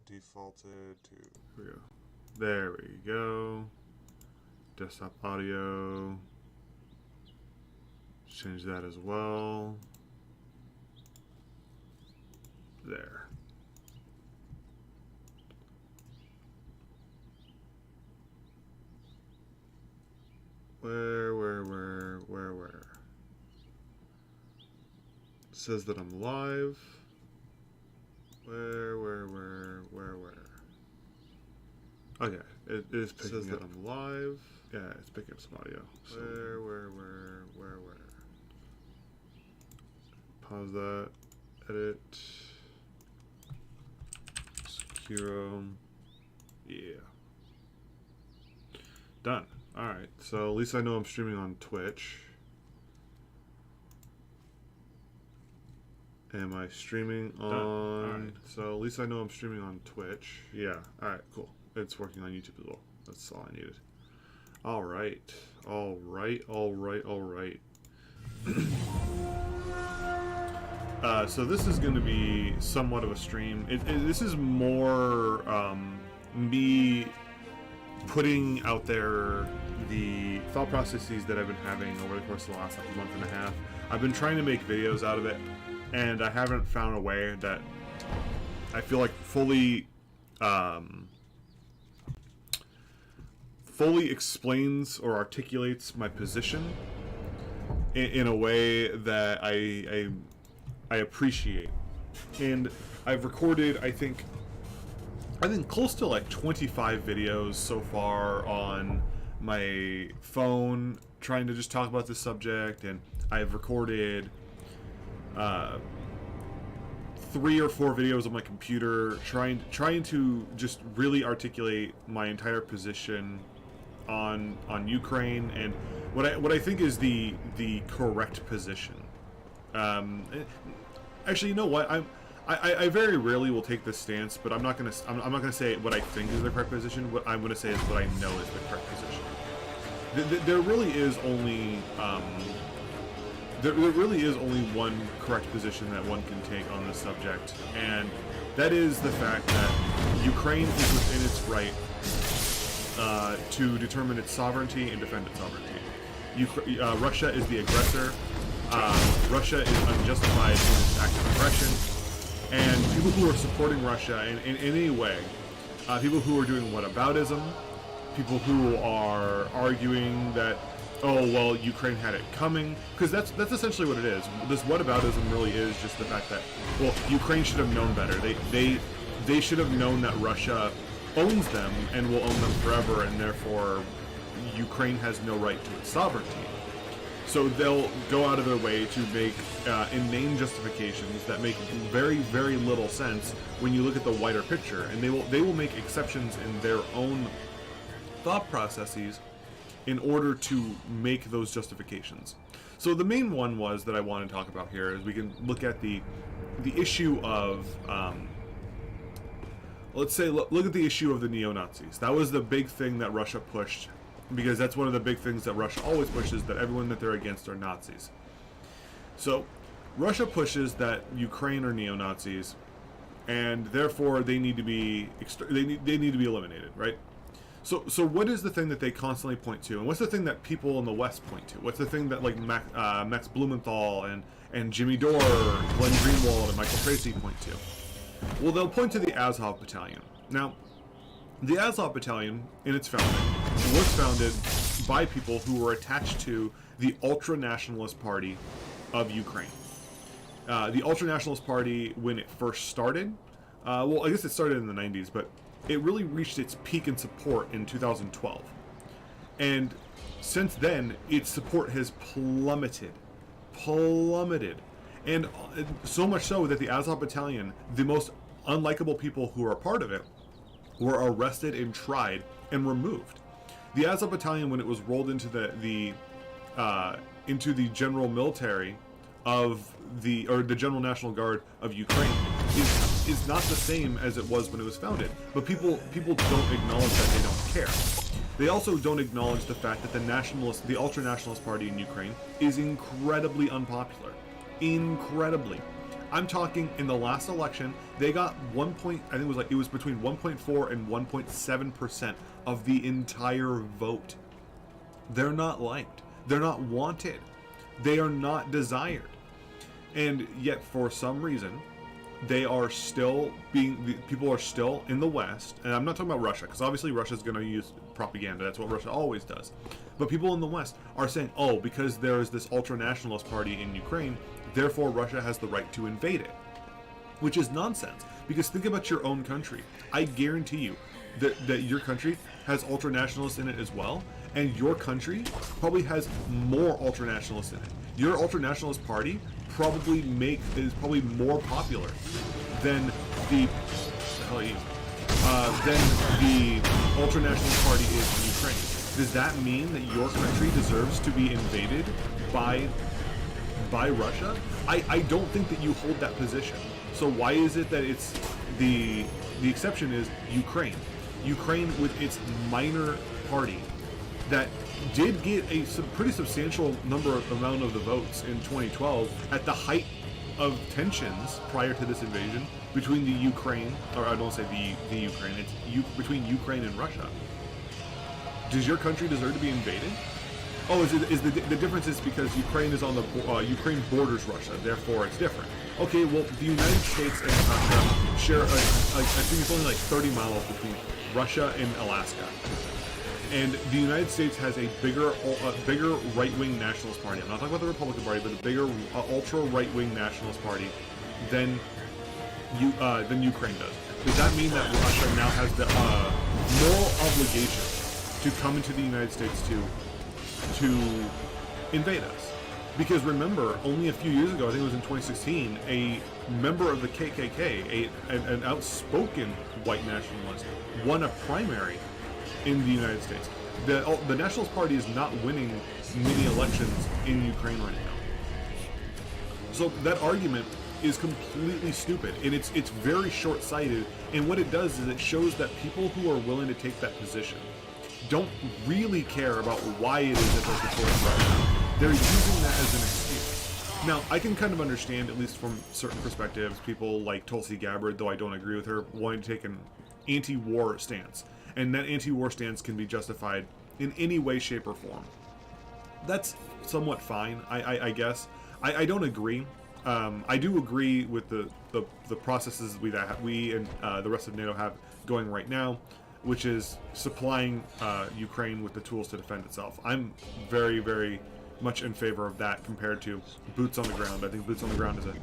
defaulted to. Here we go. There we go. Desktop audio. Change that as well. There. Where? It says that I'm live. Where? Okay, it is picking up. It says that I'm live. Yeah, it's picking up some audio. So where? Pause that. Edit. Sekiro. Yeah. Done. Alright, so at least I know I'm streaming on Twitch. Am I streaming on... Alright, so at least I know I'm streaming on Twitch. Yeah, alright, cool. It's working on YouTube as well. That's all I needed. Alright. So this is going to be somewhat of a stream. This is more me putting out there the thought processes that I've been having over the course of the last month and a half. I've been trying to make videos out of it, and I haven't found a way that I feel like fully explains or articulates my position in a way that I appreciate. And I've recorded, I think close to like 25 videos so far on my phone trying to just talk about this subject, and I've recorded 3 or 4 videos on my computer trying to just really articulate my entire position on Ukraine and what I think is the correct position. Actually, you know what? I very rarely will take this stance, but I'm not gonna say what I think is the correct position. What I'm gonna say is what I know is the correct position. There really is only there really is only one correct position that one can take on this subject, and that is the fact that Ukraine is within its right to determine its sovereignty and defend its sovereignty. Russia is the aggressor. Russia is unjustified in its act of aggression, and people who are supporting Russia in any way, people who are doing whataboutism, people who are arguing that, oh well, Ukraine had it coming, because that's essentially what it is. This whataboutism really is just the fact that, well, Ukraine should have known better. They should have known that Russia owns them and will own them forever, and therefore Ukraine has no right to its sovereignty. So they'll go out of their way to make inane justifications that make very, very little sense when you look at the wider picture, and they will make exceptions in their own thought processes in order to make those justifications. So the main one was that I want to talk about here is we can look at the issue of let's say look at the issue of the neo-Nazis. That was the big thing that Russia pushed, because that's one of the big things that Russia always pushes, that everyone that they're against are Nazis. So Russia pushes that Ukraine are neo-Nazis, and therefore they need to be they need to be eliminated, right? So what is the thing that they constantly point to, and what's the thing that people in the West point to? What's the thing that like Max Blumenthal and Jimmy Dore, Glenn Greenwald, and Michael Tracy point to? Well, they'll point to the Azov Battalion. Now, the Azov Battalion, in its founding, was founded by people who were attached to the ultra-nationalist party of Ukraine. The ultra-nationalist party, when it first started, well, I guess it started in the 90s, but it really reached its peak in support in 2012. And since then, its support has plummeted. And so much so that the Azov Battalion, the most unlikable people who are part of it, were arrested and tried and removed. The Azov Battalion, when it was rolled into the general military of the General National Guard of Ukraine, is not the same as it was when it was founded. But people don't acknowledge that. They don't care. They also don't acknowledge the fact that the ultra-nationalist party in Ukraine is incredibly unpopular. Incredibly. I'm talking in the last election, they got I think it was between 1.4 and 1.7% of the entire vote. They're not liked. They're not wanted. They are not desired. And yet, for some reason, people are still in the West, and I'm not talking about Russia, because obviously Russia's going to use propaganda. That's what Russia always does. But people in the West are saying, oh, because there is this ultra-nationalist party in Ukraine, therefore Russia has the right to invade it. Which is nonsense. Because think about your own country. I guarantee you that your country has ultra-nationalists in it as well, and your country probably has more ultra-nationalists in it. Your ultra-nationalist party is probably more popular than the ultra-nationalist party is in Ukraine. Does that mean that your country deserves to be invaded by Russia? I don't think that you hold that position. So why is it that it's the exception is Ukraine? Ukraine with its minor party that did get a pretty substantial amount of the votes in 2012 at the height of tensions prior to this invasion between the Ukraine, or I don't say the Ukraine, it's between Ukraine and Russia. Does your country deserve to be invaded? Oh, the difference is because Ukraine is on the Ukraine borders Russia, therefore it's different. Okay, well the United States and Russia share I think it's only like 30 miles between Russia and Alaska. And the United States has a bigger right-wing nationalist party. I'm not talking about the Republican Party, but a bigger ultra right-wing nationalist party than Ukraine does. Does that mean that Russia now has the moral obligation to come into the United States to invade us? Because remember, only a few years ago, I think it was in 2016, a member of the KKK, an outspoken white nationalist, won a primary in the United States. The Nationalist Party is not winning many elections in Ukraine right now. So that argument is completely stupid, and it's very short-sighted. And what it does is it shows that people who are willing to take that position don't really care about why it is that they're supporting Russia. They're using that as an excuse. Now, I can kind of understand, at least from certain perspectives, people like Tulsi Gabbard, though I don't agree with her, wanting to take an anti-war stance. And that anti-war stance can be justified in any way, shape, or form. That's somewhat fine, I guess. I don't agree. I do agree with the processes we and the rest of NATO have going right now, which is supplying Ukraine with the tools to defend itself. I'm very, very much in favor of that compared to boots on the ground. I think boots on the ground is a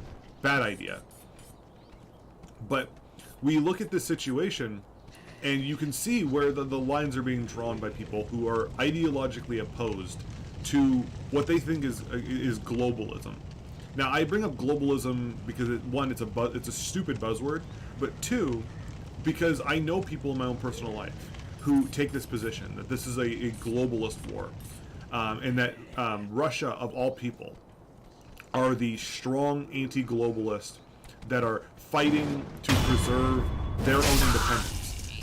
bad idea. But we look at this situation, and you can see where the lines are being drawn by people who are ideologically opposed to what they think is globalism. Now, I bring up globalism because one, it's a stupid buzzword, but two, because I know people in my own personal life who take this position that this is a globalist war, and that Russia, of all people, are the strong anti-globalists that are fighting to preserve their own independence.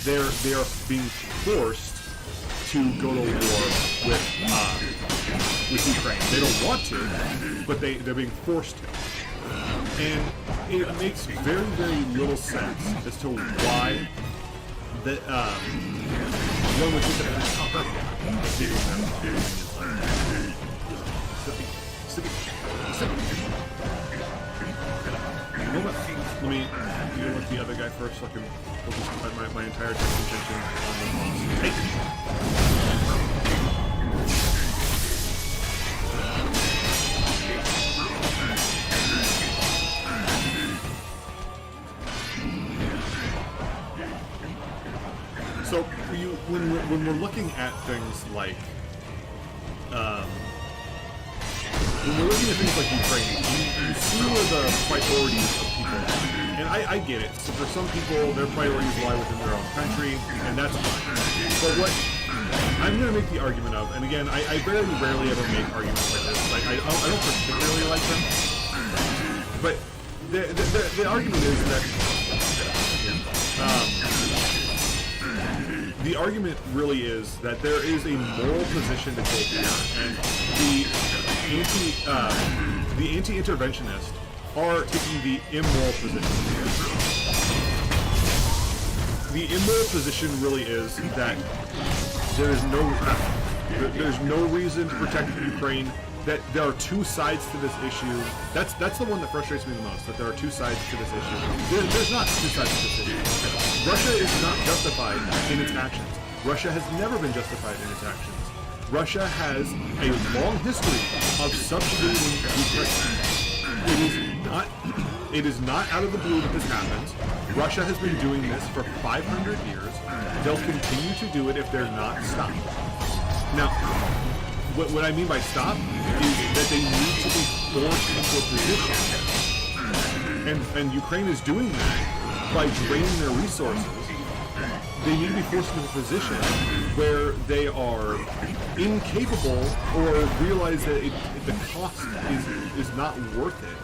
They are being forced to go to war with Ukraine. They don't want to, but they're being forced to. And it makes very, very little sense as to why that one would think let me deal with the other guy first so I can focus my entire attention on the boss. Hey! So when we're looking at things like Ukraine, you see where the priorities of people are. And I get it. So for some people, their priorities lie within their own country, and that's fine. But what I'm going to make the argument of, and again, I rarely ever make arguments like this. Like I don't particularly like them. But the argument is that the argument really is that there is a moral position to take here, and the anti-interventionist are taking the immoral position. The immoral position really is that there's no reason to protect Ukraine. That there are two sides to this issue. That's the one that frustrates me the most. That there are two sides to this issue. There's not two sides to this issue. Russia is not justified in its actions. Russia has never been justified in its actions. Russia has a long history of subjugating Ukraine. It is not out of the blue that this happens. Russia has been doing this for 500 years. They'll continue to do it if they're not stopped. Now, what I mean by stop is that they need to be forced into a position, and Ukraine is doing that by draining their resources. They need to be forced into a position where they are incapable or realize that the cost is not worth it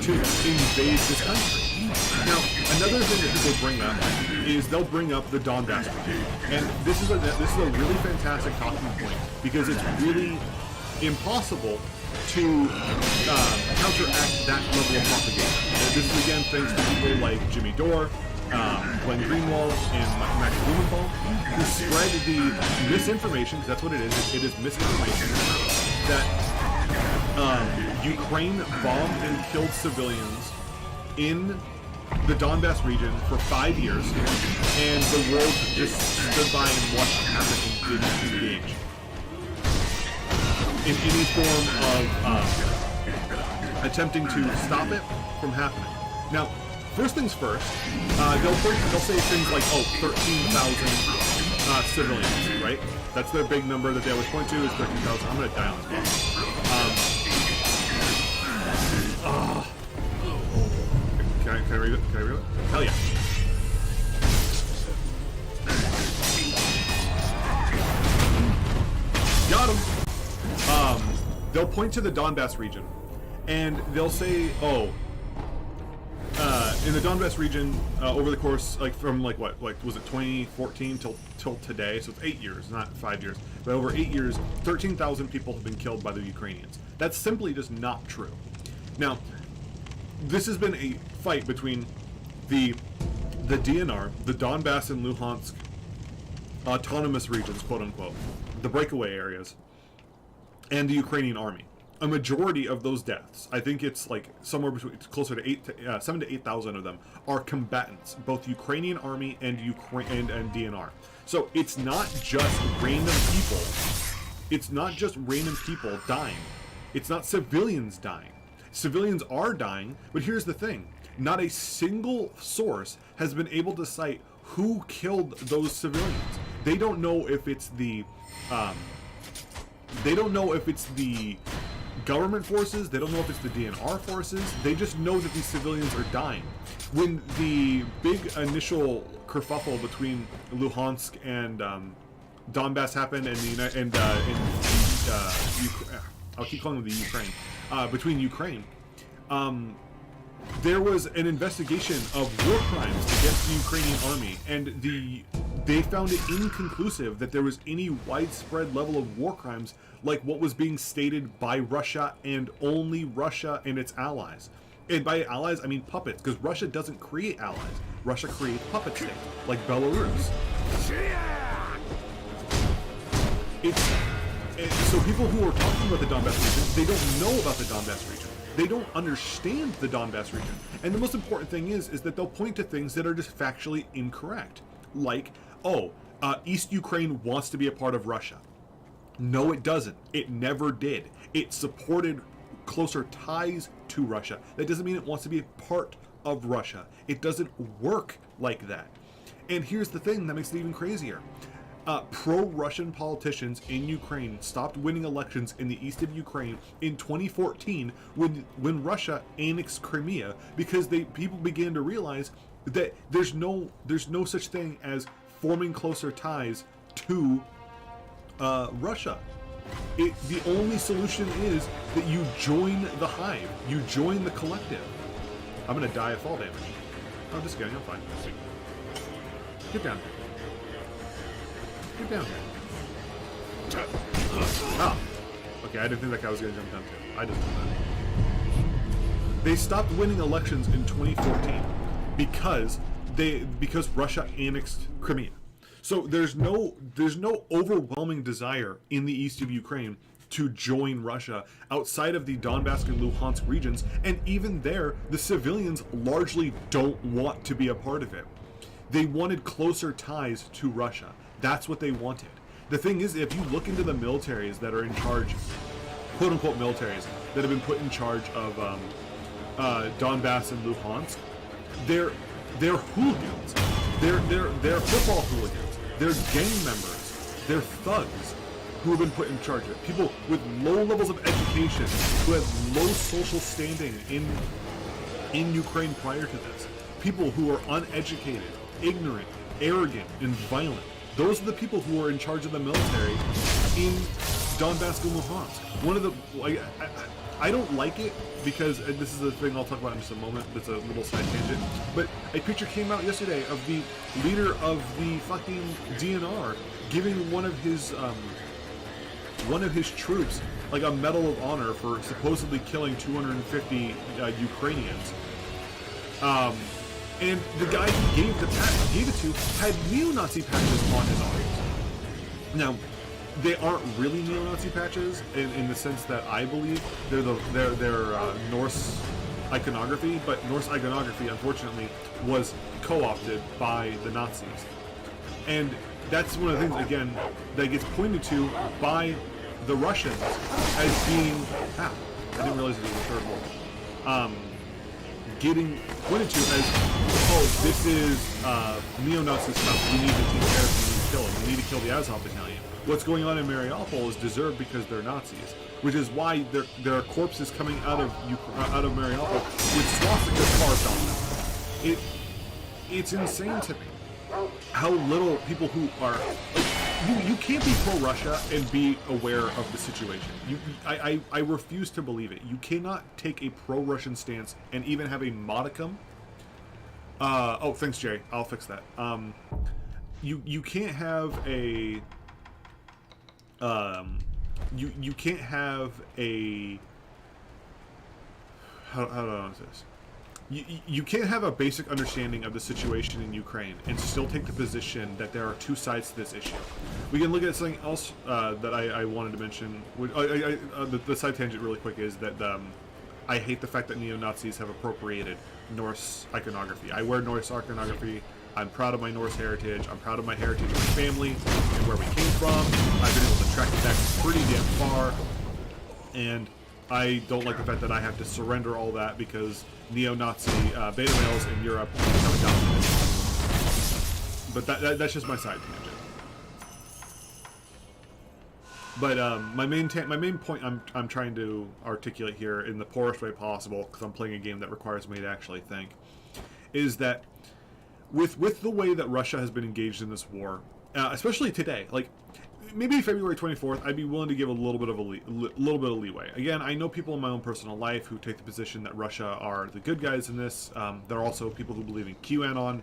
to invade this country. Now, another thing that people bring up is they'll bring up the Donbass region, and this is a really fantastic talking point because it's really impossible to counteract that level of propaganda. This is again thanks to people like Jimmy Dore, Glenn Greenwald, and Max Blumenthal, who spread the misinformation, because that's what it is. It is misinformation that Ukraine bombed and killed civilians in the Donbass region for 5 years, and the world just stood by and watched it happen and didn't engage in any form of attempting to stop it from happening. Now, first things first, they'll say things like, 13,000 civilians, right? That's their big number that they always point to is 13,000. I'm going to die on this box. Can I read it? Can I read it? Hell yeah. Got him! They'll point to the Donbass region, and they'll say, in the Donbass region, over the course, from what was it, 2014 till today, so it's 8 years, not 5 years, but over 8 years, 13,000 people have been killed by the Ukrainians. That's simply just not true. Now, this has been a fight between the DNR, the Donbass and Luhansk autonomous regions, quote unquote, the breakaway areas, and the Ukrainian army. A majority of those deaths, I think it's somewhere between closer to 7 to 8,000 of them, are combatants, both Ukrainian army and DNR. So it's not just random people. It's not just random people dying. It's not civilians dying. Civilians are dying, but here's the thing. Not a single source has been able to cite who killed those civilians. They don't know if it's the government forces. They don't know if it's the DNR forces. They just know that these civilians are dying. When the big initial kerfuffle between Luhansk and Donbass happened, and I'll keep calling them the Ukraine. Between Ukraine, there was an investigation of war crimes against the Ukrainian army, and they found it inconclusive that there was any widespread level of war crimes like what was being stated by Russia and only Russia and its allies. And by allies, I mean puppets, because Russia doesn't create allies. Russia creates puppet states, like Belarus. So people who are talking about the Donbass region, they don't know about the Donbass region. They don't understand the Donbass region. And the most important thing is that they'll point to things that are just factually incorrect. Like, East Ukraine wants to be a part of Russia. No, it doesn't. It never did. It supported closer ties to Russia. That doesn't mean it wants to be a part of Russia. It doesn't work like that. And here's the thing that makes it even crazier. Pro-Russian politicians in Ukraine stopped winning elections in the east of Ukraine in 2014 when Russia annexed Crimea, because people began to realize that there's no such thing as forming closer ties to Russia. The only solution is that you join the hive, you join the collective. I'm gonna die of fall damage. I'm just kidding, I'm fine. Get down. Get down. Oh. Okay, I didn't think that guy was gonna jump down too. I just did that. They stopped winning elections in 2014 because Russia annexed Crimea. So there's no overwhelming desire in the east of Ukraine to join Russia outside of the Donbass and Luhansk regions, and even there, the civilians largely don't want to be a part of it. They wanted closer ties to Russia. That's what they wanted. The thing is, if you look into the militaries that are in charge, quote-unquote militaries, that have been put in charge of Donbass and Luhansk, they're hooligans. They're football hooligans. They're gang members. They're thugs who have been put in charge of it. People with low levels of education, who have low social standing in Ukraine prior to this. People who are uneducated, ignorant, arrogant, and violent. Those are the people who are in charge of the military in Donbass and Luhansk. One of the... I don't like it because, and this is the thing I'll talk about in just a moment, that's a little side tangent, but a picture came out yesterday of the leader of the fucking DNR giving one of his troops like a Medal of Honor for supposedly killing 250 Ukrainians. And the guy he gave it to had neo-Nazi patches on his arms. Now, they aren't really neo-Nazi patches in the sense that I believe they're Norse iconography, but Norse iconography, unfortunately, was co-opted by the Nazis, and that's one of the things again that gets pointed to by the Russians as being. I didn't realize it was a third war. Getting pointed to as, oh, this is neo-Nazi stuff. We need to take care of them and kill them. We need to kill the Azov Battalion. What's going on in Mariupol is deserved because they're Nazis, which is why there are corpses coming out of Mariupol with swastikas carved on them. It's insane to me how little people who are you can't be pro-Russia and be aware of the situation. I refuse to believe it. You cannot take a pro-Russian stance and even have a modicum. Oh, thanks, Jerry. I'll fix that. You can't have a. You can't have a. How do I say this? You can't have a basic understanding of the situation in Ukraine and still take the position that there are two sides to this issue. We can look at something else that I wanted to mention. The side tangent really quick is that I hate the fact that neo-Nazis have appropriated Norse iconography. I wear Norse iconography. I'm proud of my Norse heritage. I'm proud of my heritage and family and where we came from. I've been able to track it back pretty damn far. And I don't like the fact that I have to surrender all that because neo-Nazi beta males in Europe have adopted it. But that's just my side tangent. But my main point I'm trying to articulate here in the poorest way possible, because I'm playing a game that requires me to actually think, is that with the way that Russia has been engaged in this war, especially today, like maybe February 24th, I'd be willing to give a little bit of leeway. Again, I know people in my own personal life who take the position that Russia are the good guys in this. There are also people who believe in QAnon,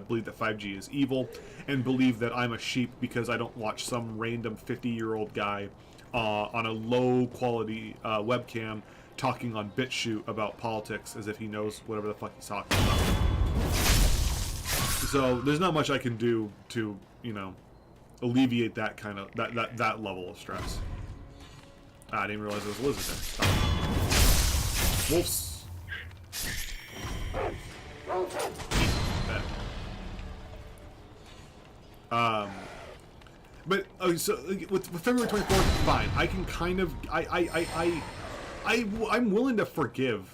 believe that 5G is evil, and believe that I'm a sheep because I don't watch some random 50-year-old guy on a low-quality webcam talking on BitChute about politics as if he knows whatever the fuck he's talking about. So there's not much I can do to, alleviate that kind of that level of stress. I didn't realize there was a lizard there. Wolves. But so with February 24th, fine. I can kind of I'm willing to forgive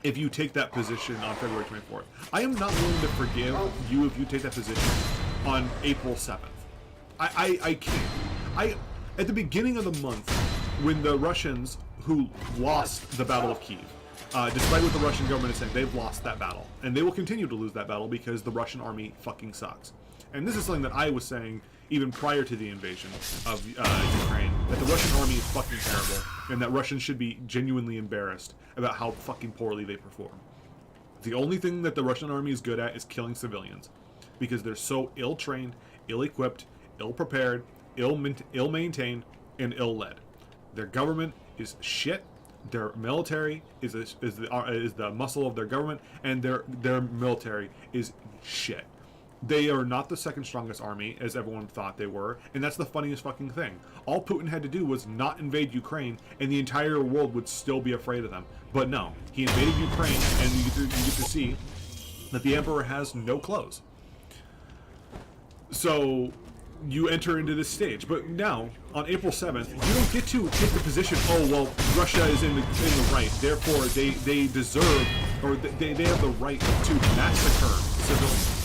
if you take that position on February 24th. I am not willing to forgive you if you take that position on April 7th. I can't. At the beginning of the month, when the Russians, who lost the Battle of Kyiv, despite what the Russian government is saying, they've lost that battle. And they will continue to lose that battle because the Russian army fucking sucks. And this is something that I was saying even prior to the invasion of Ukraine, that the Russian army is fucking terrible, and that Russians should be genuinely embarrassed about how fucking poorly they perform. The only thing that the Russian army is good at is killing civilians, because they're so ill-trained, ill-equipped, ill-prepared, ill-maintained, and ill-led. Their government is shit. Their military is the muscle of their government, and their military is shit. They are not the second strongest army, as everyone thought they were, and that's the funniest fucking thing. All Putin had to do was not invade Ukraine, and the entire world would still be afraid of them. But no, he invaded Ukraine, and you get to see that the emperor has no clothes. So you enter into this stage. But now, on April 7th, you don't get to take the position, oh, well, Russia is in the right, therefore they deserve, or they have the right to massacre civilians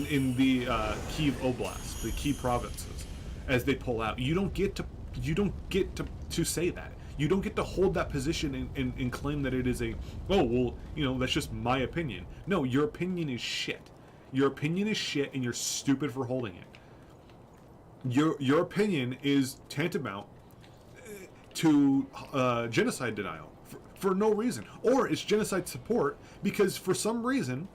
in the Kyiv Oblast, the key provinces, as they pull out. You don't get to say that. You don't get to hold that position and claim that it is a, oh, well, that's just my opinion. No, your opinion is shit. Your opinion is shit, and you're stupid for holding it. Your opinion is tantamount to genocide denial for no reason, or it's genocide support because for some reason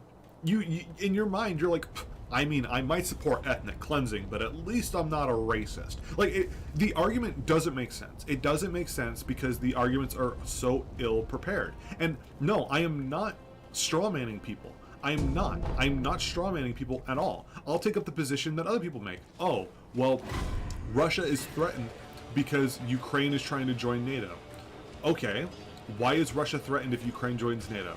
you in your mind you're like, I mean, I might support ethnic cleansing, but at least I'm not a racist. Like, the argument doesn't make sense. It doesn't make sense because the arguments are so ill prepared. And no, I am not strawmanning people. I'm not strawmanning people at all. I'll take up the position that other people make. Oh, well, Russia is threatened because Ukraine is trying to join NATO. Okay, why is Russia threatened if Ukraine joins NATO?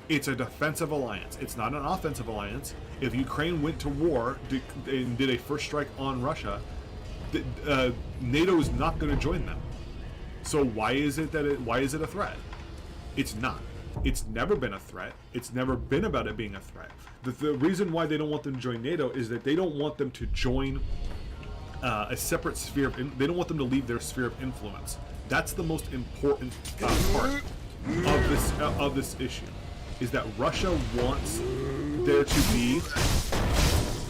It's a defensive alliance. It's not an offensive alliance. If Ukraine went to war and did a first strike on Russia, NATO is not going to join them. So why is it a threat? It's not. It's never been a threat. It's never been about it being a threat. The reason why they don't want them to join NATO is that they don't want them to join a separate sphere they don't want them to leave their sphere of influence. That's the most important part of this issue, is that Russia wants there to be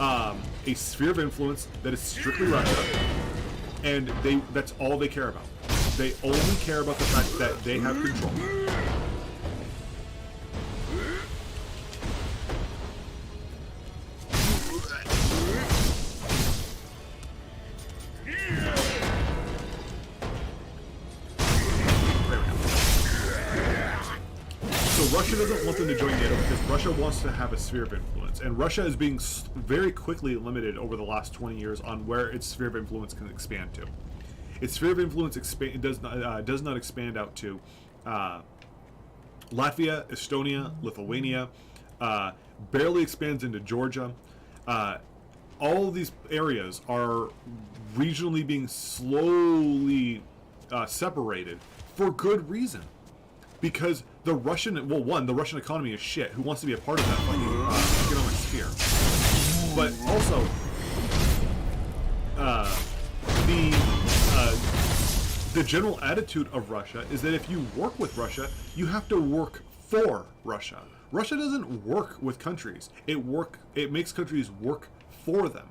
a sphere of influence that is strictly Russia, and that's all they care about. They only care about the fact that they have control. Russia doesn't want them to join NATO because Russia wants to have a sphere of influence, and Russia is being very quickly limited over the last 20 years on where its sphere of influence can expand to. Its sphere of influence does not expand out to Latvia, Estonia, Lithuania, barely expands into Georgia. All of these areas are regionally being slowly separated for good reason. Because the Russian economy is shit. Who wants to be a part of that fucking economic sphere? But also, the general attitude of Russia is that if you work with Russia, you have to work for Russia. Russia doesn't work with countries. It makes countries work for them.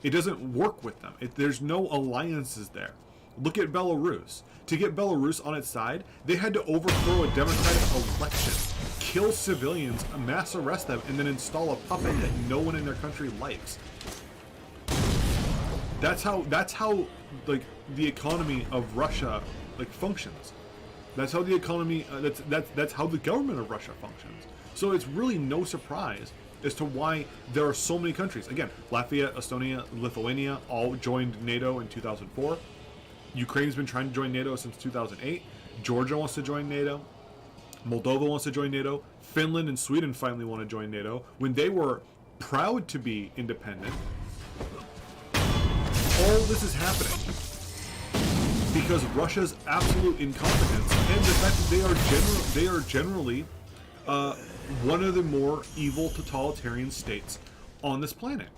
It doesn't work with them. There's no alliances there. Look at Belarus. To get Belarus on its side, they had to overthrow a democratic election, kill civilians, mass arrest them, and then install a puppet that no one in their country likes. That's how like the economy of Russia functions. That's how the economy that's how the government of Russia functions. So it's really no surprise as to why there are so many countries. Again, Latvia, Estonia, Lithuania all joined NATO in 2004. Ukraine's been trying to join NATO since 2008. Georgia wants to join NATO. Moldova wants to join NATO. Finland and Sweden finally want to join NATO when they were proud to be independent. All this is happening because Russia's absolute incompetence and the fact that they are generally one of the more evil totalitarian states on this planet.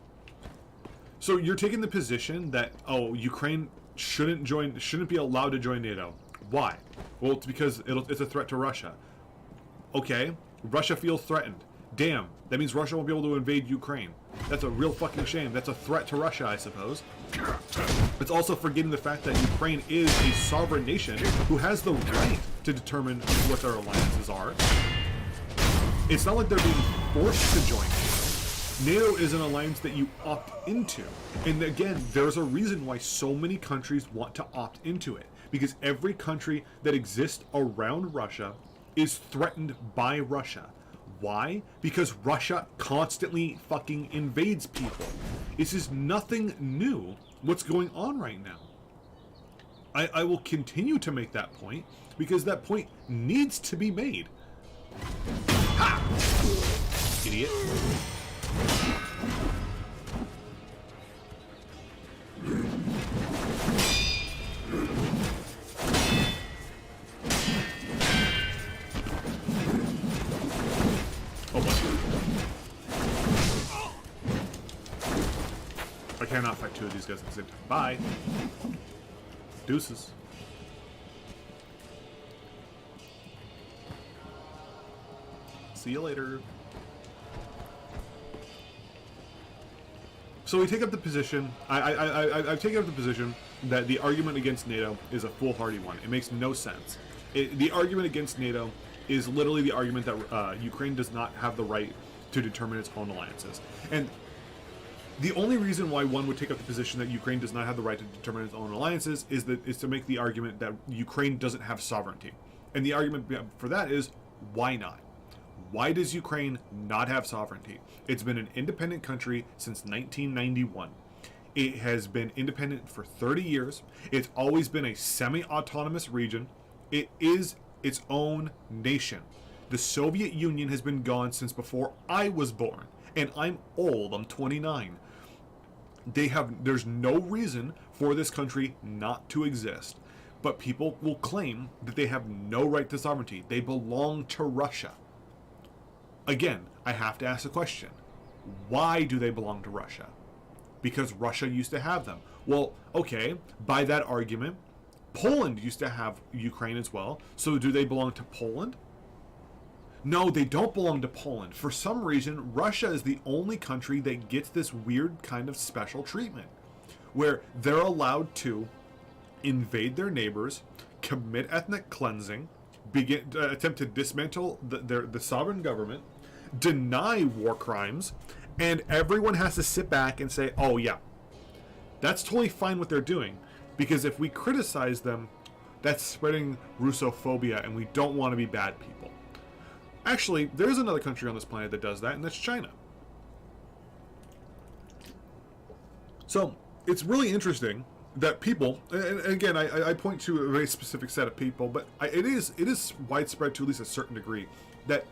So you're taking the position that, oh, Ukraine shouldn't be allowed to join NATO. Why? Well, it's because it's a threat to Russia. Okay, Russia feels threatened. Damn, that means Russia won't be able to invade Ukraine. That's a real fucking shame. That's a threat to Russia, I suppose. It's also forgetting the fact that Ukraine is a sovereign nation who has the right to determine what their alliances are. It's not like they're being forced to join NATO. NATO is an alliance that you opt into. And again, there's a reason why so many countries want to opt into it. because every country that exists around Russia is threatened by Russia. Why? Because Russia constantly fucking invades people. This is nothing new what's going on right now. I will continue to make that point because that point needs to be made. Ha! Idiot. Oh boy. I cannot fight two of these guys at the same time. Bye. Deuces. See you later. So we take up the position. I've taken up the position that the argument against NATO is a foolhardy one. It makes no sense. The argument against NATO is literally the argument that Ukraine does not have the right to determine its own alliances. And the only reason why one would take up the position that Ukraine does not have the right to determine its own alliances is to make the argument that Ukraine doesn't have sovereignty. And the argument for that is, why not? Why does Ukraine not have sovereignty? It's been an independent country since 1991. It has been independent for 30 years. It's always been a semi-autonomous region. It is its own nation. The Soviet Union has been gone since before I was born. And I'm old, I'm 29. There's no reason for this country not to exist. But people will claim that they have no right to sovereignty. They belong to Russia. Again, I have to ask the question. Why do they belong to Russia? Because Russia used to have them. Well, okay, by that argument, Poland used to have Ukraine as well. So do they belong to Poland? No, they don't belong to Poland. For some reason, Russia is the only country that gets this weird kind of special treatment, where they're allowed to invade their neighbors, commit ethnic cleansing, attempt to dismantle the sovereign government, deny war crimes, and everyone has to sit back and say, oh yeah, that's totally fine what they're doing, because if we criticize them, that's spreading Russophobia, and we don't want to be bad people. Actually, there's another country on this planet that does that, and that's China. So, it's really interesting that people, and again, I point to a very specific set of people, but it is widespread to at least a certain degree, that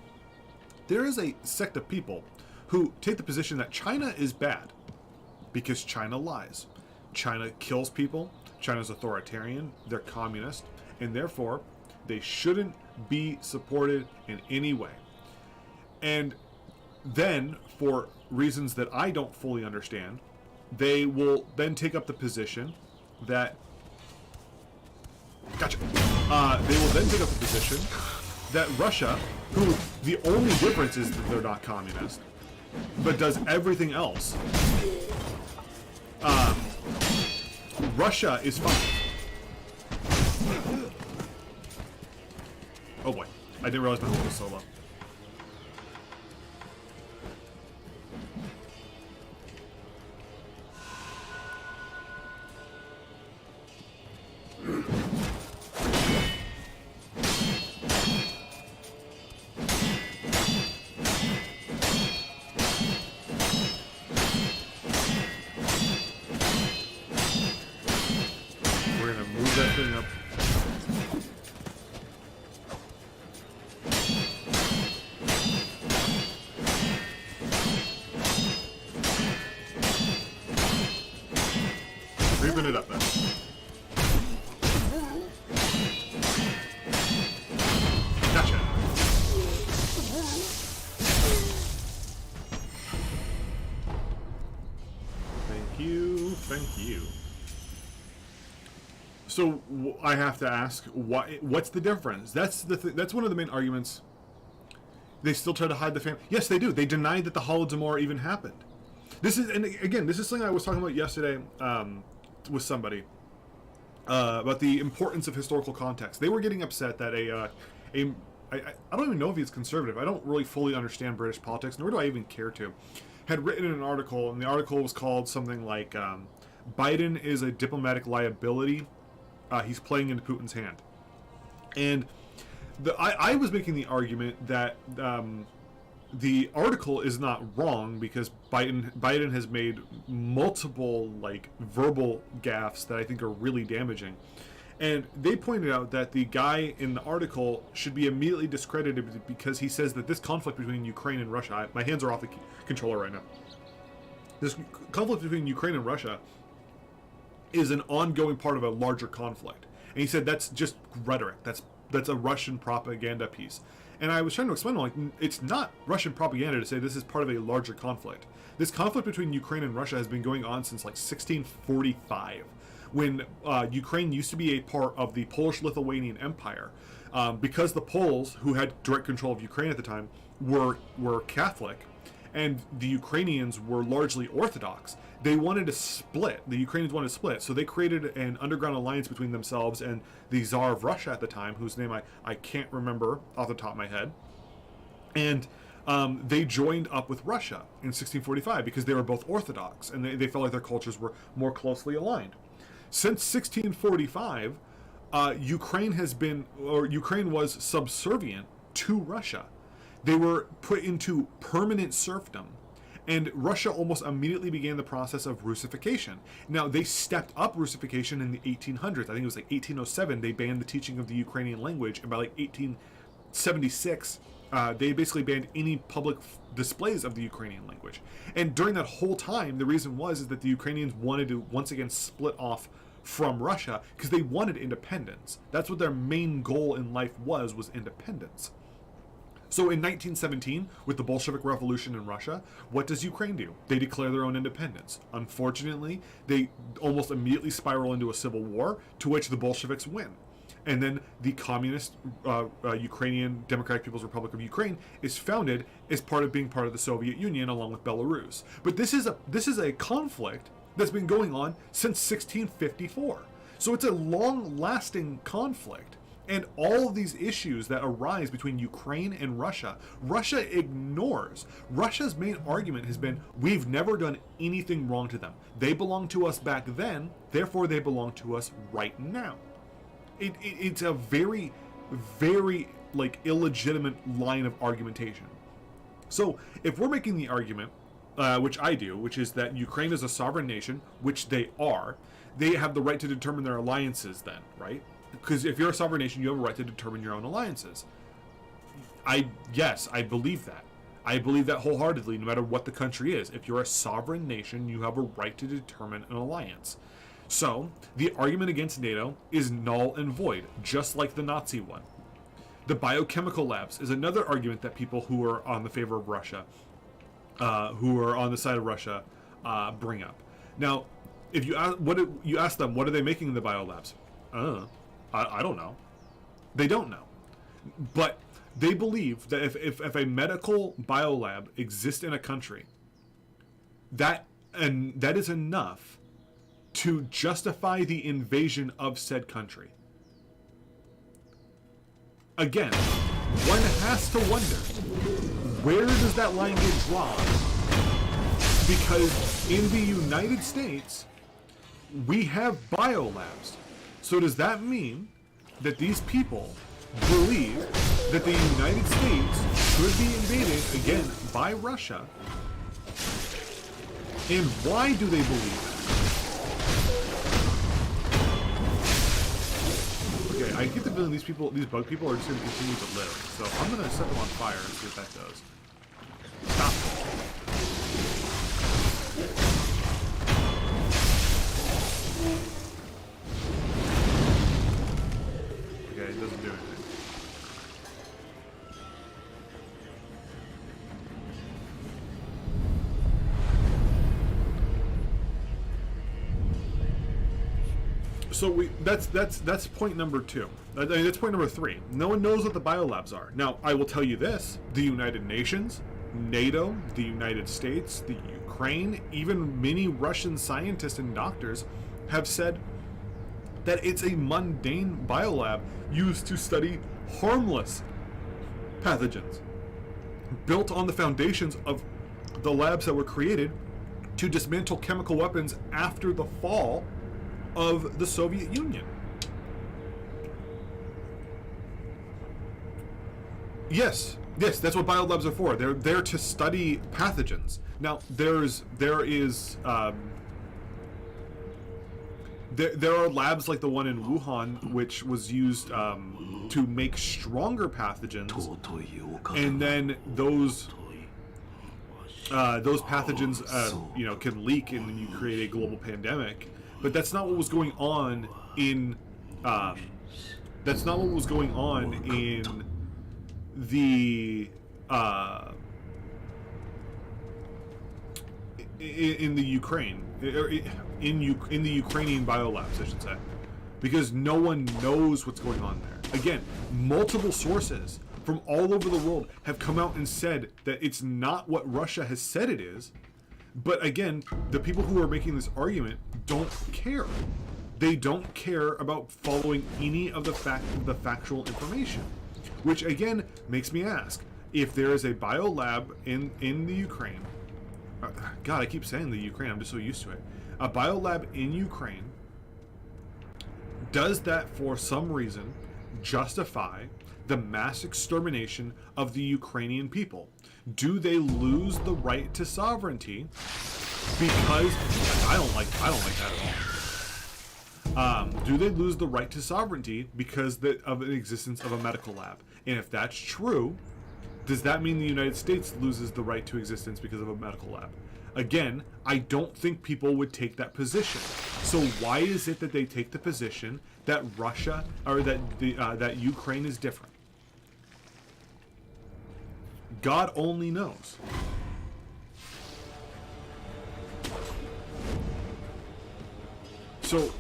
there is a sect of people who take the position that China is bad because China lies. China kills people, China's authoritarian, they're communist, and therefore they shouldn't be supported in any way. And then, for reasons that I don't fully understand, they will then take up the position that... Gotcha. They will then take up the position that Russia, who the only difference is that they're not communist, but does everything else, Russia is fine. Oh boy, I didn't realize my hold was so low. We're gonna move that thing up. Creeping it up then. Gotcha. Thank you, thank you. So I have to ask, what's the difference? That's that's one of the main arguments. They still try to hide the family. Yes, they do. They deny that the Holodomor even happened. This is, and again, this is something I was talking about yesterday with somebody about the importance of historical context. They were getting upset that I don't even know if he's conservative. I don't really fully understand British politics, nor do I even care to. Had written an article, and the article was called something like "Biden is a diplomatic liability," he's playing into Putin's hand. And I was making the argument that the article is not wrong, because Biden has made multiple like verbal gaffes that I think are really damaging. And they pointed out that the guy in the article should be immediately discredited because he says that this conflict between Ukraine and Russia, my hands are off the controller right now. This conflict between Ukraine and Russia is an ongoing part of a larger conflict. And he said that's just rhetoric. That's a Russian propaganda piece. And I was trying to explain, like, it's not Russian propaganda to say this is part of a larger conflict. This conflict between Ukraine and Russia has been going on since like 1645, when Ukraine used to be a part of the Polish-Lithuanian Empire. Because the Poles, who had direct control of Ukraine at the time, were Catholic, and the Ukrainians were largely Orthodox, they wanted to split. The Ukrainians wanted to split, so they created an underground alliance between themselves and the Tsar of Russia at the time, whose name I can't remember off the top of my head. And they joined up with Russia in 1645 because they were both Orthodox, and they felt like their cultures were more closely aligned. Since 1645, Ukraine was subservient to Russia. They were put into permanent serfdom, and Russia almost immediately began the process of Russification. Now, they stepped up Russification in the 1800s. I think it was like 1807, they banned the teaching of the Ukrainian language, and by like 1876, they basically banned any public displays of the Ukrainian language. And during that whole time, the reason is that the Ukrainians wanted to once again split off from Russia because they wanted independence. That's what their main goal in life was independence. So in 1917, with the Bolshevik Revolution in Russia, what does Ukraine do? They declare their own independence. Unfortunately, they almost immediately spiral into a civil war, to which the Bolsheviks win. And then the communist Ukrainian Democratic People's Republic of Ukraine is founded as part of being part of the Soviet Union, along with Belarus. But this is a conflict that's been going on since 1654. So it's a long-lasting conflict. And all of these issues that arise between Ukraine and Russia ignores. Russia's main argument has been, we've never done anything wrong to them. They belonged to us back then, therefore they belong to us right now. It's a very, very like illegitimate line of argumentation. So if we're making the argument, which I do, which is that Ukraine is a sovereign nation, which they are, they have the right to determine their alliances then, right? Because if you're a sovereign nation, you have a right to determine your own alliances. Yes, I believe that. I believe that wholeheartedly, no matter what the country is. If you're a sovereign nation, you have a right to determine an alliance. So, the argument against NATO is null and void, just like the Nazi one. The biochemical labs is another argument that people who are on the favor of Russia, who are on the side of Russia, bring up. Now, if you ask them, what are they making in the biolabs? I don't know. They don't know. But they believe that if a medical biolab exists in a country, that is enough to justify the invasion of said country. Again, one has to wonder, where does that line get drawn? Because in the United States, we have biolabs. So does that mean that these people believe that the United States could be invaded again by Russia? And why do they believe that? Okay, I get the feeling these bug people are just going to continue to live. So I'm going to set them on fire and see what that does. Stop. It doesn't do anything. So that's point number 2. I mean, that's point number 3. No one knows what the biolabs are. Now, I will tell you this: the United Nations, NATO, the United States, the Ukraine, even many Russian scientists and doctors have said that it's a mundane biolab used to study harmless pathogens, built on the foundations of the labs that were created to dismantle chemical weapons after the fall of the Soviet Union. Yes, that's what biolabs are for. They're there to study pathogens. Now, there are labs like the one in Wuhan, which was used to make stronger pathogens, and then those pathogens, can leak, and then you create a global pandemic. But that's not what was going on in. That's not what was going on in the in the Ukraine, in the Ukrainian biolabs, I should say, because no one knows what's going on there. Again, multiple sources from all over the world have come out and said that it's not what Russia has said it is. But again, the people who are making this argument don't care. They don't care about following any of the factual information, which again makes me ask, if there is a biolab in the Ukraine, God, I keep saying the Ukraine, I'm just so used to it, a biolab in Ukraine, does that for some reason justify the mass extermination of the Ukrainian people? Do they lose the right to sovereignty because I don't like that at all. Do they lose the right to sovereignty because of the existence of a medical lab? And if that's true, does that mean the United States loses the right to existence because of a medical lab? Again, I don't think people would take that position. So why is it that they take the position that Russia, or that Ukraine is different? God only knows. So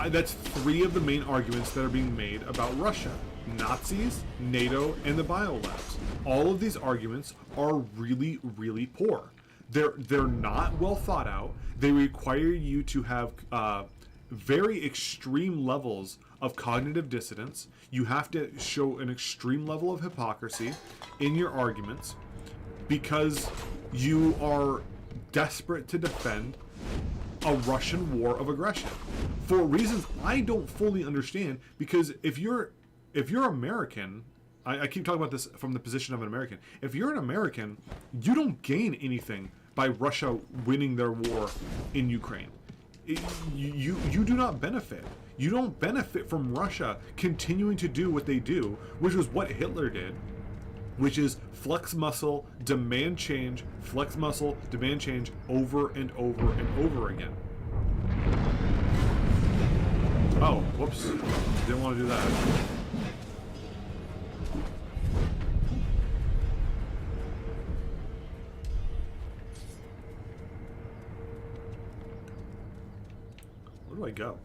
that's three of the main arguments that are being made about Russia: Nazis, NATO, and the biolabs. All of these arguments are really, really poor. They're not well thought out. They require you to have very extreme levels of cognitive dissonance. You have to show an extreme level of hypocrisy in your arguments because you are desperate to defend a Russian war of aggression for reasons I don't fully understand. Because if you're American, I keep talking about this from the position of an American. If you're an American, you don't gain anything by Russia winning their war in Ukraine. You do not benefit. You don't benefit from Russia continuing to do what they do, which was what Hitler did, which is flex muscle, demand change, flex muscle, demand change over and over and over again. Oh, whoops. Didn't want to do that. Where do I go?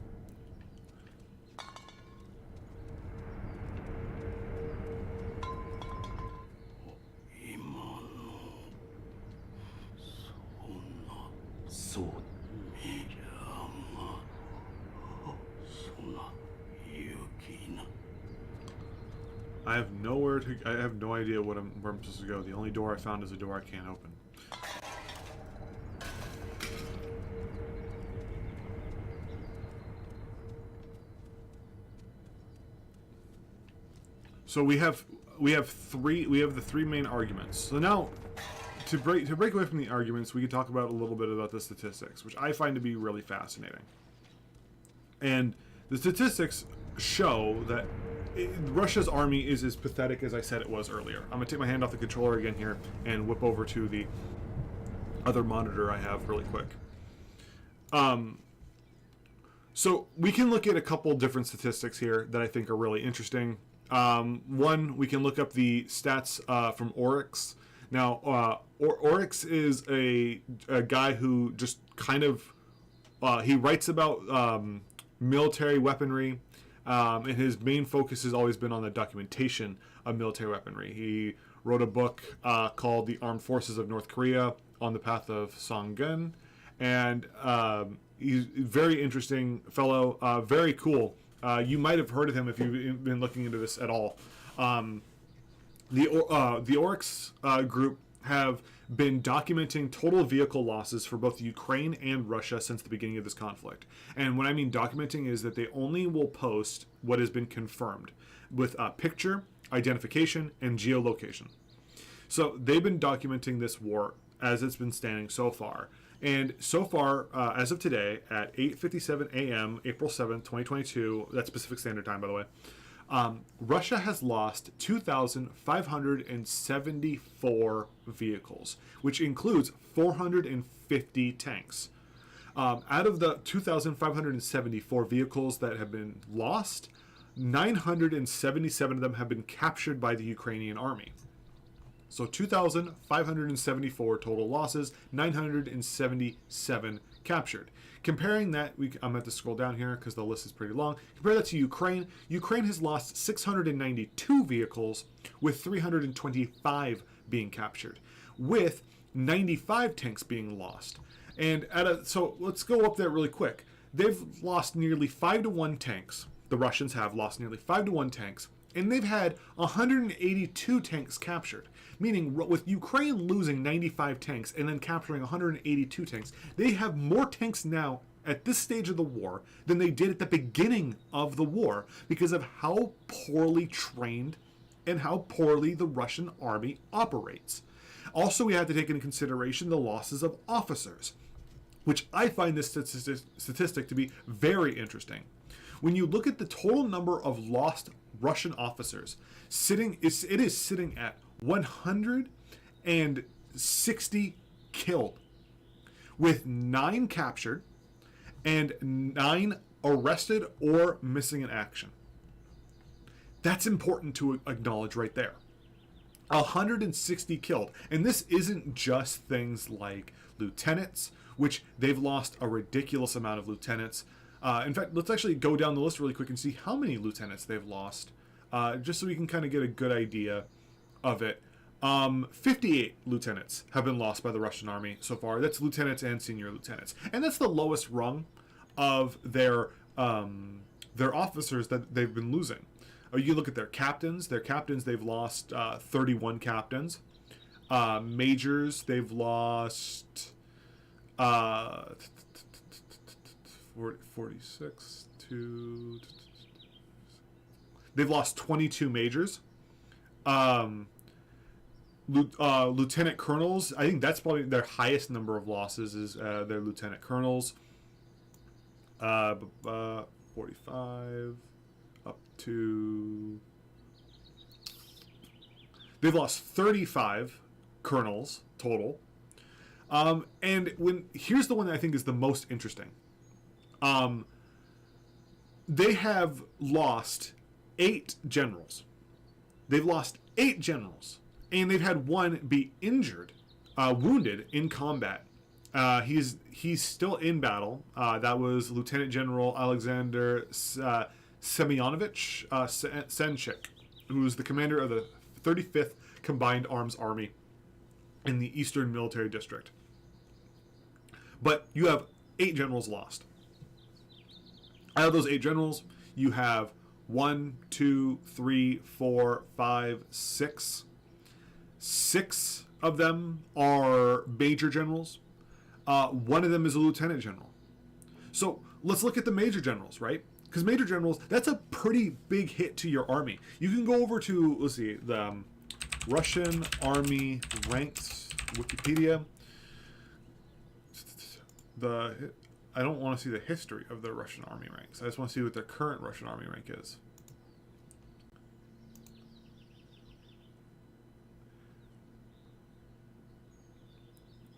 I have no idea where I'm supposed to go. The only door I found is a door I can't open. So we have the three main arguments. So now, to break away from the arguments, we can talk about a little bit about the statistics, which I find to be really fascinating. And the statistics show that Russia's army is as pathetic as I said it was earlier. I'm gonna take my hand off the controller again here and whip over to the other monitor I have really quick. So we can look at a couple different statistics here that I think are really interesting. One, we can look up the stats from Oryx. Now, Oryx is a guy who just kind of he writes about military weaponry, and his main focus has always been on the documentation of military weaponry. He wrote a book called "The Armed Forces of North Korea on the Path of Songun," and he's a very interesting fellow, very cool. You might have heard of him if you've been looking into this at all. The Oryx group have been documenting total vehicle losses for both Ukraine and Russia since the beginning of this conflict. And what I mean documenting is that they only will post what has been confirmed with a picture identification, and geolocation. So they've been documenting this war as it's been standing so far. And so far, as of today, at 8:57 a.m., April 7th, 2022, that's Pacific Standard Time, by the way, Russia has lost 2,574 vehicles, which includes 450 tanks. Out of the 2,574 vehicles that have been lost, 977 of them have been captured by the Ukrainian army. So 2,574 total losses, 977 captured. Comparing that, I'm going to have to scroll down here because the list is pretty long. Compare that to Ukraine. Ukraine has lost 692 vehicles with 325 being captured, with 95 tanks being lost. And so let's go up there really quick. They've lost nearly 5-to-1 tanks. The Russians have lost nearly 5-to-1 tanks, and they've had 182 tanks captured. Meaning, with Ukraine losing 95 tanks and then capturing 182 tanks, they have more tanks now at this stage of the war than they did at the beginning of the war because of how poorly trained and how poorly the Russian army operates. Also, we have to take into consideration the losses of officers, which I find this statistic to be very interesting. When you look at the total number of lost Russian officers, it is sitting at 160 killed, with 9 captured and 9 arrested or missing in action. That's important to acknowledge right there. 160 killed. And this isn't just things like lieutenants, which they've lost a ridiculous amount of lieutenants. In fact, let's actually go down the list really quick and see how many lieutenants they've lost, just so we can kind of get a good idea of it. 58 lieutenants have been lost by the Russian army so far. That's lieutenants and senior lieutenants. And that's the lowest rung of their officers that they've been losing. You look at their captains. They've lost 31 captains. Majors, they've lost 46 to... They've lost 22 majors. Lieutenant colonels, I think that's probably their highest number of losses is their lieutenant colonels. 45 up to... They've lost 35 colonels total. And here's the one that I think is the most interesting. They have lost 8 generals. They've lost 8 generals. And they've had one be injured, wounded in combat. He's still in battle. That was Lieutenant General Alexander Semyonovich Senchik, who is the commander of the 35th Combined Arms Army in the Eastern Military District. But you have 8 generals lost. Out of those 8 generals, you have 1, 2, 3, 4, 5, 6. 6 of them are major generals. One of them is a lieutenant general. So let's look at the major generals, right? Because major generals, that's a pretty big hit to your army. You can go over to, let's see, the Russian Army ranks Wikipedia. I don't want to see the history of the Russian Army ranks. I just want to see what the current Russian Army rank is.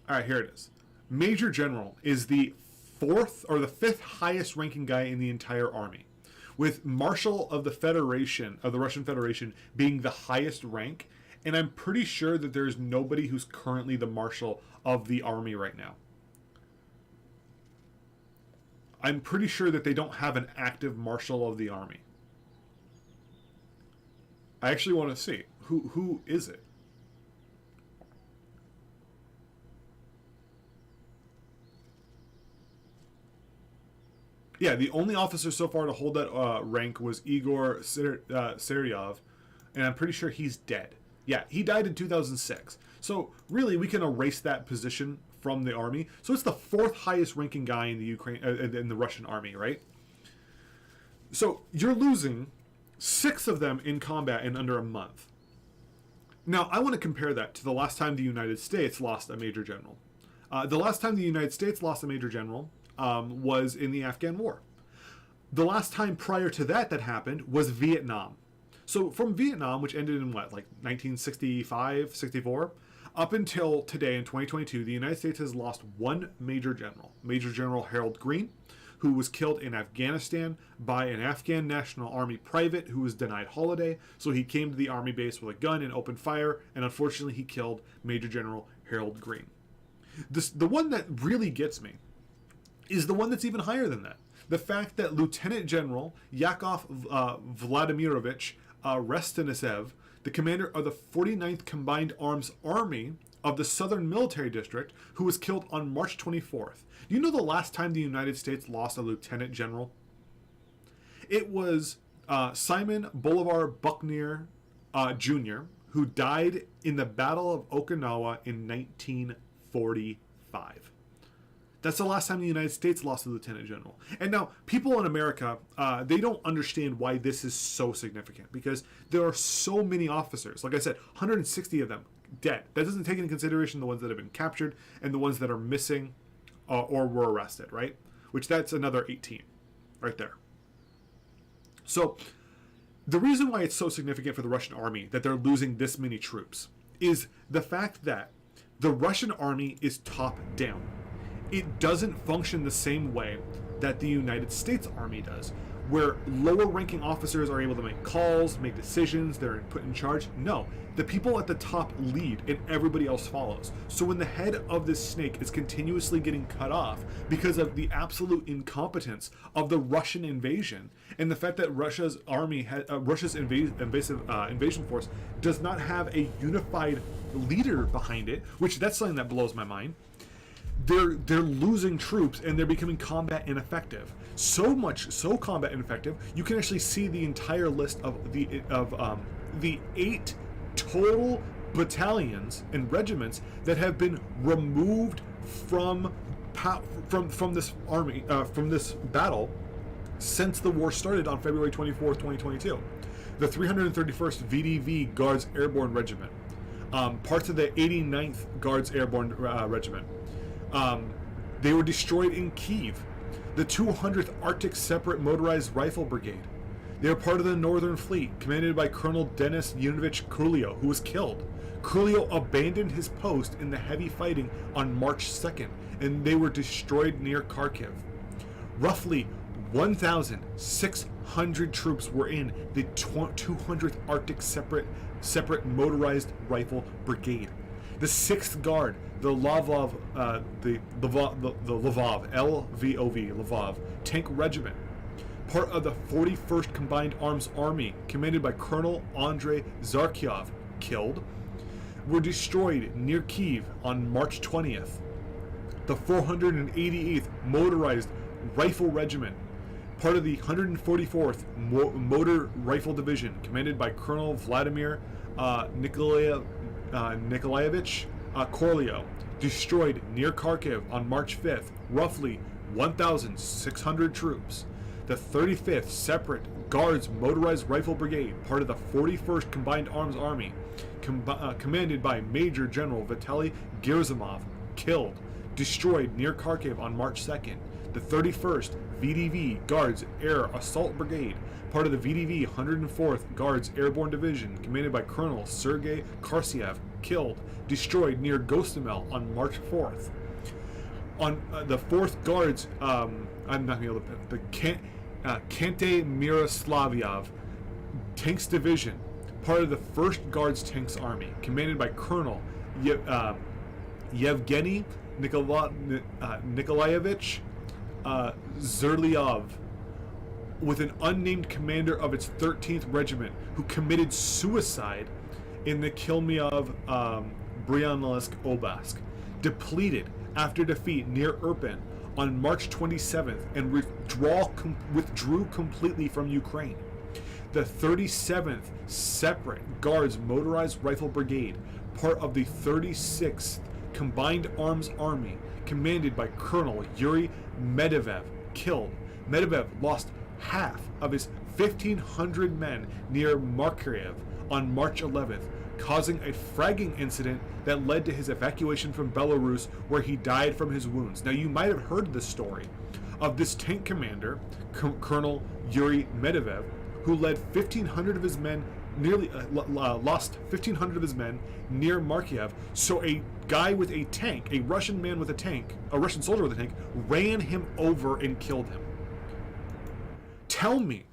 All right, here it is. Major General is the 4th or the 5th highest ranking guy in the entire army, with Marshal of the Federation, of the Russian Federation, being the highest rank. And I'm pretty sure that there's nobody who's currently the Marshal of the army right now. I'm pretty sure that they don't have an active Marshal of the army. I actually want to see. Who is it? Yeah, the only officer so far to hold that rank was Igor Seryov, and I'm pretty sure he's dead. Yeah, he died in 2006. So really, we can erase that position from the army. So it's the 4th highest ranking guy in the in the Russian army, right? So you're losing 6 of them in combat in under a month. Now, I want to compare that to the last time the United States lost a major general. The last time the United States lost a major general was in the Afghan War. The last time prior to that happened was Vietnam. So from Vietnam, which ended in what, like 1965, 64, up until today in 2022, the United States has lost one major general, Major General Harold Green, who was killed in Afghanistan by an Afghan National Army private who was denied holiday. So he came to the army base with a gun and opened fire, and unfortunately he killed Major General Harold Green. The one that really gets me is the one that's even higher than that. The fact that Lieutenant General Yakov Vladimirovich Restanisev, the commander of the 49th Combined Arms Army of the Southern Military District, who was killed on March 24th. Do you know the last time the United States lost a lieutenant general? It was Simon Bolivar Buckner Jr., who died in the Battle of Okinawa in 1945. That's the last time the United States lost a lieutenant general. And now, people in America, they don't understand why this is so significant, because there are so many officers. Like I said, 160 of them dead. That doesn't take into consideration the ones that have been captured and the ones that are missing or were arrested, right? Which that's another 18 right there. So the reason why it's so significant for the Russian army that they're losing this many troops is the fact that the Russian army is top down. It doesn't function the same way that the United States Army does, where lower ranking officers are able to make calls, make decisions, they're put in charge. No, the people at the top lead and everybody else follows. So when the head of this snake is continuously getting cut off because of the absolute incompetence of the Russian invasion and the fact that Russia's army, Russia's invasion force does not have a unified leader behind it, which that's something that blows my mind. They're losing troops and they're becoming combat ineffective. So combat ineffective, you can actually see the entire list of the 8 total battalions and regiments that have been removed from this army, from this battle since the war started on February 24th, 2022. The 331st VDV Guards Airborne Regiment, parts of the 89th Guards Airborne Regiment. They were destroyed in Kyiv. The 200th Arctic Separate Motorized Rifle Brigade. They were part of the Northern Fleet, commanded by Colonel Denis Yunovich Krulyo, who was killed. Krulyo abandoned his post in the heavy fighting on March 2nd, and they were destroyed near Kharkiv. Roughly 1,600 troops were in the 200th Arctic Separate Motorized Rifle Brigade. The 6th Guard, the Lvov, Lvov Tank Regiment, part of the 41st Combined Arms Army, commanded by Colonel Andrei Zarkiov, killed, were destroyed near Kyiv on March 20th. The 488th Motorized Rifle Regiment, part of the 144th Motor Rifle Division, commanded by Colonel Vladimir Nikolaevich Korlyo, destroyed near Kharkiv on March 5th, roughly 1,600 troops. The 35th Separate Guards Motorized Rifle Brigade, part of the 41st Combined Arms Army, commanded by Major General Vitaly Gerzimov, killed, destroyed near Kharkiv on March 2nd. The 31st VDV Guards Air Assault Brigade, part of the VDV 104th Guards Airborne Division, commanded by Colonel Sergei Karsiev, killed, destroyed near Gostomel on March 4th. On the 4th Guards, I'm not going to be able to put the Kante Miroslavyev Tanks Division, part of the 1st Guards Tanks Army, commanded by Colonel Yevgeny Nikolaevich Zerlyov, with an unnamed commander of its 13th Regiment who committed suicide in the Kilmyov Bryansk Oblast, depleted after defeat near Irpin on March 27th and withdrew completely from Ukraine. The 37th Separate Guards Motorized Rifle Brigade, part of the 36th Combined Arms Army, commanded by Colonel Yuri Medvedev, killed. Medvedev lost half of his 1,500 men near Markirev on March 11th, causing a fragging incident that led to his evacuation from Belarus, where he died from his wounds. Now, you might have heard the story of this tank commander, Colonel Yuri Medvedev, who led 1,500 of his men, lost 1,500 of his men near Markirev. So a guy with a tank, a Russian man with a tank, a Russian soldier with a tank, ran him over and killed him. Tell me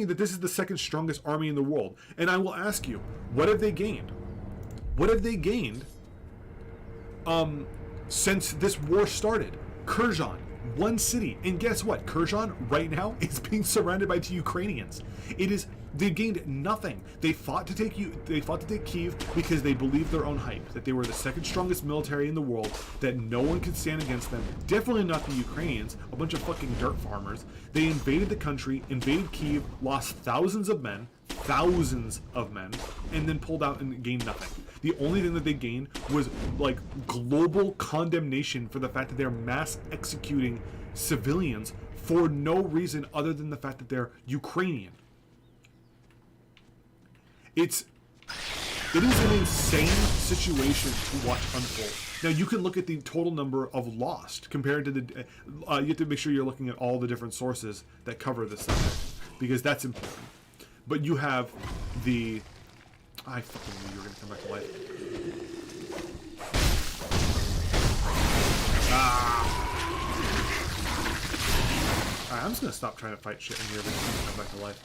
that this is the second strongest army in the world, and I will ask you, what have they gained? What have they gained since this war started? Kherson, one city, and guess what? Kherson right now is being surrounded by the Ukrainians. They gained nothing. They fought to take Kyiv because they believed their own hype, that they were the second strongest military in the world, that no one could stand against them. Definitely not the Ukrainians, a bunch of fucking dirt farmers. They invaded the country, invaded Kyiv, lost thousands of men, and then pulled out and gained nothing. The only thing that they gained was like global condemnation for the fact that they're mass executing civilians for no reason other than the fact that they're Ukrainian. It is an insane situation to watch unfold. Now, you can look at the total number of lost compared to the... you have to make sure you're looking at all the different sources that cover this subject, because that's important. But you have the... I fucking knew you were going to come back to life. Alright, I'm just going to stop trying to fight shit in here because it's going to come back to life.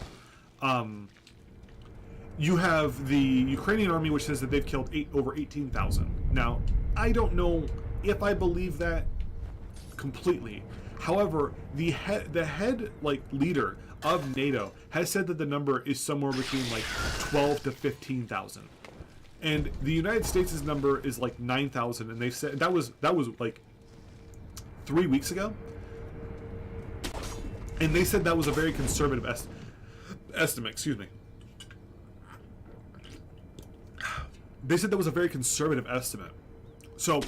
You have the Ukrainian army, which says that they've killed over 18,000. Now, I don't know if I believe that completely. However, the head leader of NATO has said that the number is somewhere between like 12 to 15,000, and the United States' number is like 9,000, and they said that was like 3 weeks ago, and they said that was a very conservative estimate. Excuse me. They said that was a very conservative estimate. So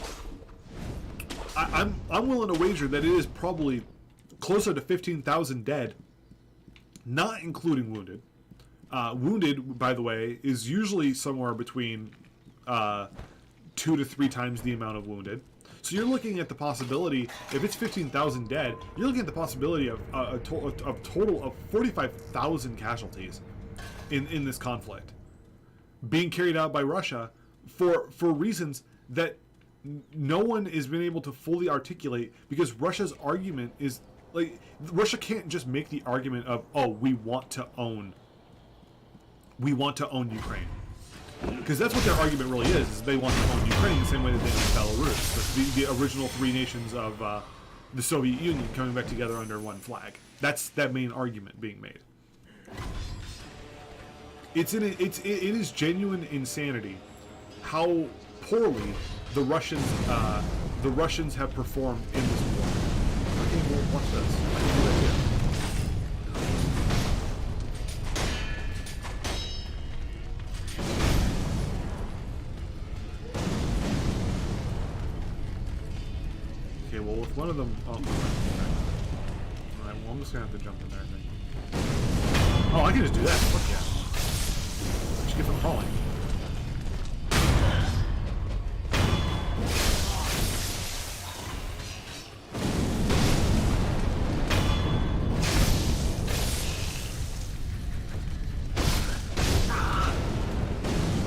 I'm willing to wager that it is probably closer to 15,000 dead, not including wounded. Wounded, by the way, is usually somewhere between 2 to 3 times the amount of wounded. So you're looking at the possibility, if it's 15,000 dead, you're looking at the possibility of a total of 45,000 casualties in this conflict being carried out by Russia for reasons that no one has been able to fully articulate, because Russia's argument is like, Russia can't just make the argument of, oh, we want to own Ukraine, because that's what their argument really is they want to own Ukraine the same way that they own Belarus, the original 3 nations of the Soviet Union coming back together under one flag. That's that main argument being made. It is genuine insanity how poorly the Russians have performed in this war. Okay, well, watch this. I can do that too. Okay, well, with one of them... Oh, okay. Alright, well, I'm just gonna have to jump in there, I think. Oh, I can just do that. Fuck yeah. Just get them crawling.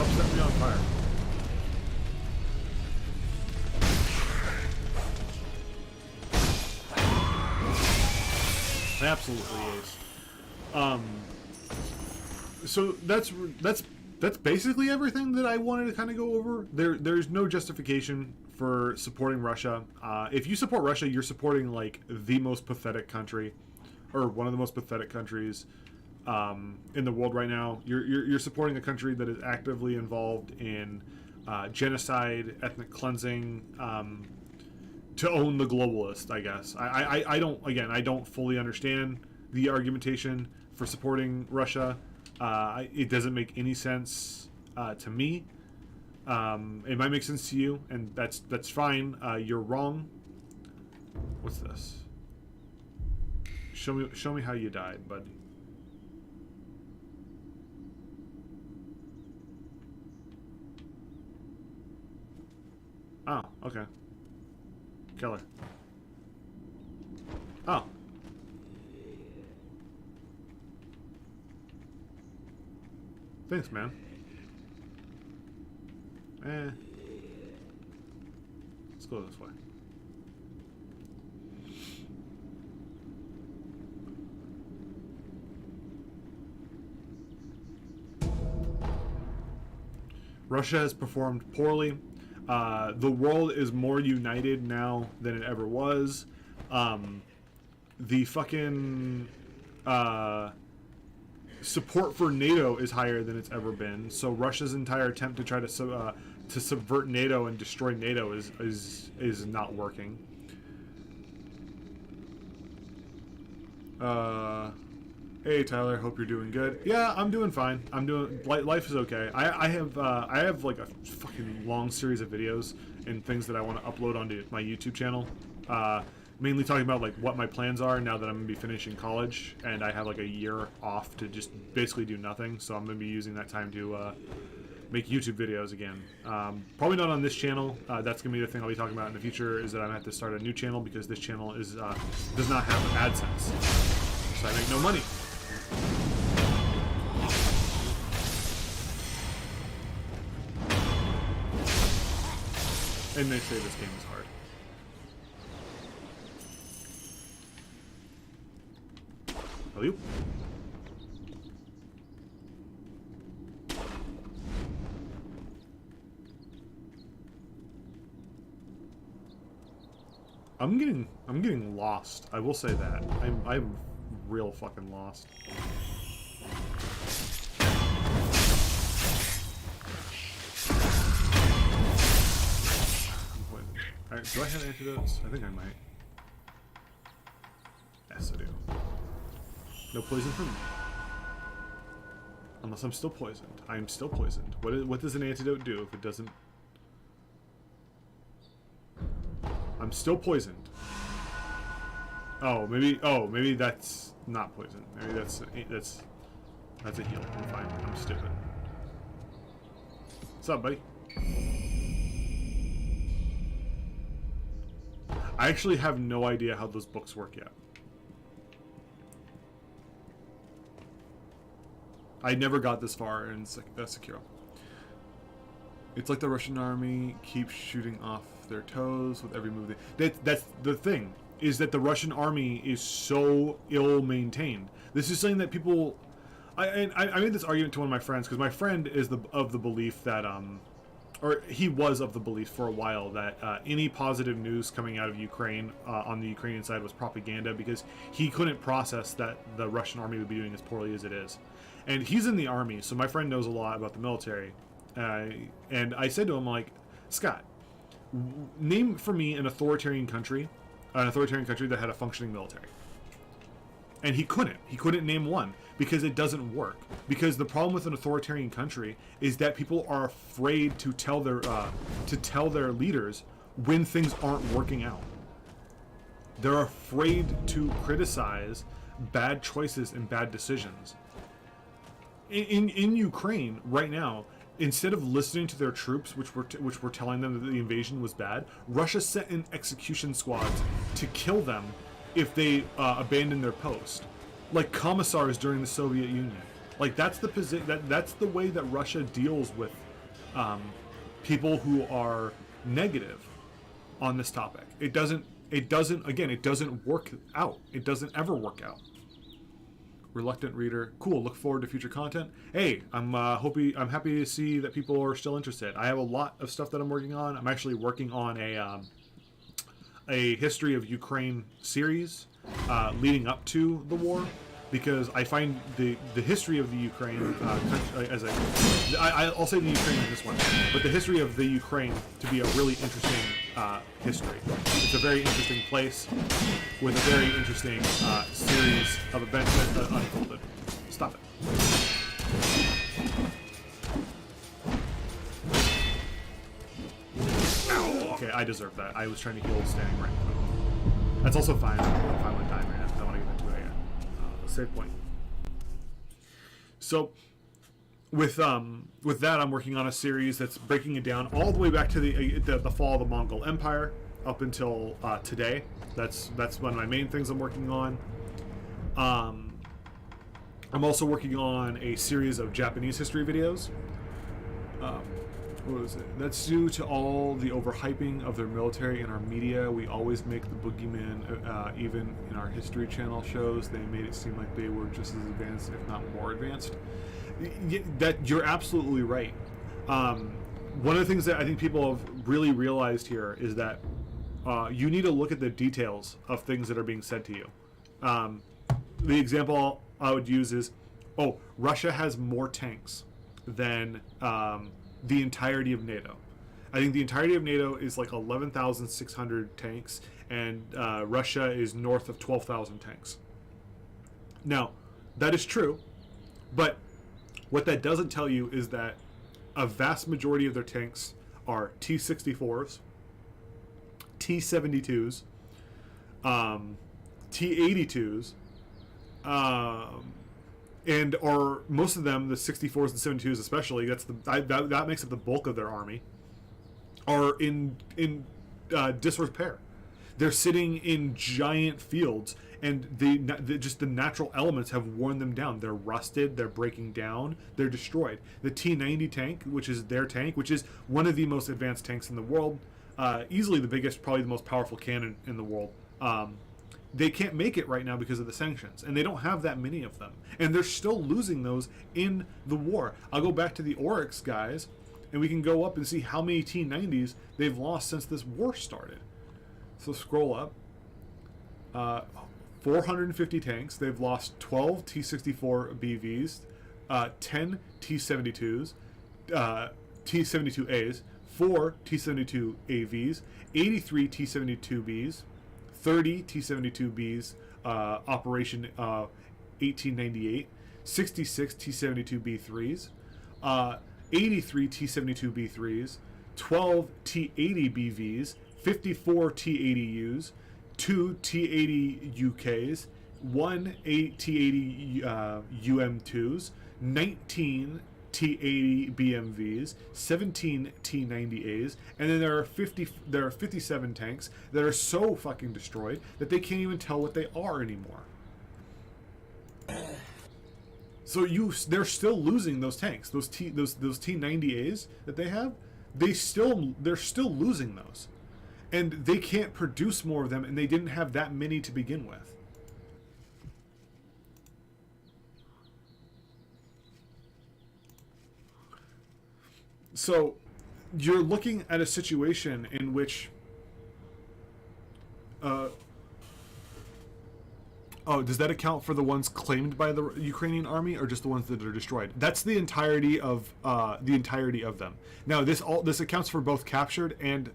Set me on fire. Absolutely is. So that's basically everything that I wanted to kind of go over. There's no justification for supporting Russia. If you support Russia, you're supporting like the most pathetic country, or one of the most pathetic countries in the world right now. You're supporting a country that is actively involved in genocide, ethnic cleansing, to own the globalist, I guess. I don't fully understand the argumentation for supporting Russia. It doesn't make any sense to me. It might make sense to you, and that's fine. You're wrong. What's this? Show me how you died, buddy. Oh, okay. Killer. Oh. Thanks, man. Let's go this way. Russia has performed poorly. The world is more united now than it ever was. The fucking support for NATO is higher than it's ever been. So Russia's entire attempt to try to subvert NATO and destroy NATO is not working. Hey Tyler, hope you're doing good. Yeah, I'm doing fine. I'm doing. Life is okay. I have like a fucking long series of videos and things that I want to upload onto my YouTube channel. Mainly talking about like what my plans are now that I'm gonna be finishing college and I have like a year off to just basically do nothing. So I'm gonna be using that time to make YouTube videos again. Probably not on this channel. That's gonna be the thing I'll be talking about in the future. Is that I'm gonna have to start a new channel because this channel is does not have AdSense, so I make no money. And they say this game is hard. Hello? I'm getting lost. I will say that. I'm real fucking lost. Alright, do I have antidotes? I think I might. Yes, I do. No poison for me. Unless I'm still poisoned. I am still poisoned. What does an antidote do if it doesn't... I'm still poisoned. Oh, maybe that's not poison. Maybe that's a heal. I'm fine. I'm stupid. What's up, buddy? I actually have no idea how those books work yet. I never got this far in Sekiro. It's like the Russian army keeps shooting off their toes with every move. That's the thing, is that the Russian army is so ill-maintained. This is something that people... I made this argument to one of my friends, because my friend is of the belief that... or he was of the belief for a while that any positive news coming out of Ukraine on the Ukrainian side was propaganda, because he couldn't process that the Russian army would be doing as poorly as it is. And he's in the army, so my friend knows a lot about the military. And I said to him, like, Scott, name for me an authoritarian country that had a functioning military. And he couldn't name one, because it doesn't work. Because the problem with an authoritarian country is that people are afraid to tell their leaders when things aren't working out. They're afraid to criticize bad choices and bad decisions. In Ukraine right now, instead of listening to their troops, which were telling them that the invasion was bad, Russia sent in execution squads to kill them if they abandon their post, like commissars during the Soviet Union. Like that's the way that Russia deals with people who are negative on this topic. It doesn't work out. It doesn't ever work out. Reluctant reader, cool. Look forward to future content. Hey, I'm happy to see that people are still interested. I have a lot of stuff that I'm working on. I'm actually working on a history of Ukraine series leading up to the war, because I find the history of the Ukraine I'll say the Ukraine in this one, but the history of the Ukraine to be a really interesting history. It's a very interesting place with a very interesting series of events that unfolded. Stop it. Ow. Okay, I deserve that. I was trying to heal standing right. That's also fine. I'm fine with time right now. I don't want to get into it again. Save point. So, with that, I'm working on a series that's breaking it down all the way back to the fall of the Mongol Empire up until today. That's one of my main things I'm working on. I'm also working on a series of Japanese history videos. What was it? That's due to all the overhyping of their military in our media. We always make the boogeyman, even in our history channel shows, they made it seem like they were just as advanced, if not more advanced. That you're absolutely right. One of the things that I think people have really realized here is that you need to look at the details of things that are being said to you. The example I would use is, Russia has more tanks than the entirety of NATO. I think the entirety of NATO is like 11,600 tanks, and Russia is north of 12,000 tanks. Now, that is true, but what that doesn't tell you is that a vast majority of their tanks are T-64s, T-72s, T-82s, and or most of them, the 64s and 72s especially, that makes up the bulk of their army, are in disrepair. They're sitting in giant fields, and just the natural elements have worn them down. They're rusted, they're breaking down, they're destroyed. The T-90 tank, which is their tank, which is one of the most advanced tanks in the world, easily the biggest, probably the most powerful cannon in the world, they can't make it right now because of the sanctions, and they don't have that many of them, and they're still losing those in the war. I'll go back to the Oryx guys, and we can go up and see how many T-90s they've lost since this war started. So scroll up. 450 tanks. They've lost 12 T-64 BVs, 10 T-72s, T-72As, 4 T-72 AVs, 83 T-72Bs, 30 T-72Bs, Operation 1898, 66 T-72B3s, 83 T-72B3s, 12 T-80 BVs, 54 T-80Us, 2 T-80 UKs, 1 T-80 UM2s, 19 T-80 BMVs, 17 T-90As, and then there are 57 tanks that are so fucking destroyed that they can't even tell what they are anymore. So they're still losing those tanks, those T-90As that they have. They're still losing those. And they can't produce more of them, and they didn't have that many to begin with. So you're looking at a situation in which does that account for the ones claimed by the Ukrainian army, or just the ones that are destroyed? That's the entirety of them. Now this accounts for both captured and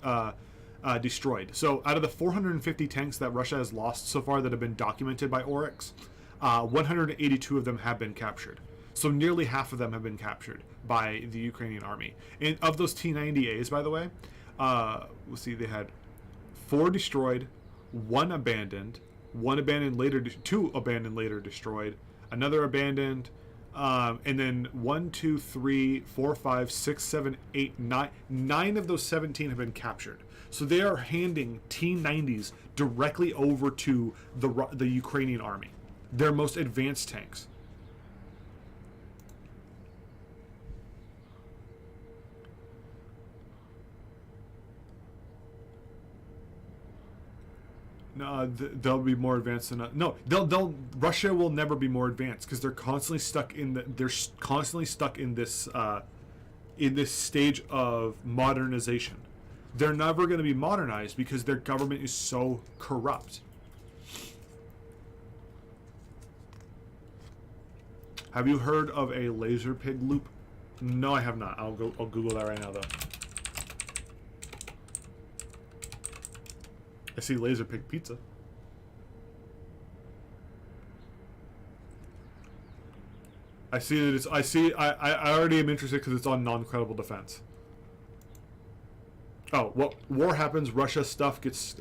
destroyed. So out of the 450 tanks that Russia has lost so far that have been documented by Oryx, 182 of them have been captured. So nearly half of them have been captured by the Ukrainian army. And of those T-90As, by the way, we'll see, they had 4 destroyed, 1 abandoned, 2 abandoned later destroyed, another abandoned, and then 1, 2, 3, 4, 5, 6, 7, 8, 9. 9 of those 17 have been captured. So they are handing T-90s directly over to the Ukrainian army, their most advanced tanks. No, they'll be more advanced than no. Russia will never be more advanced because they're constantly stuck in this stage of modernization. They're never going to be modernized because their government is so corrupt. Have you heard of a laser pig loop? No, I have not. I'll Google that right now though. I see laser pig pizza. I see that it's. I already am interested because it's on non-credible defense. Oh, well, war happens. Russia stuff gets.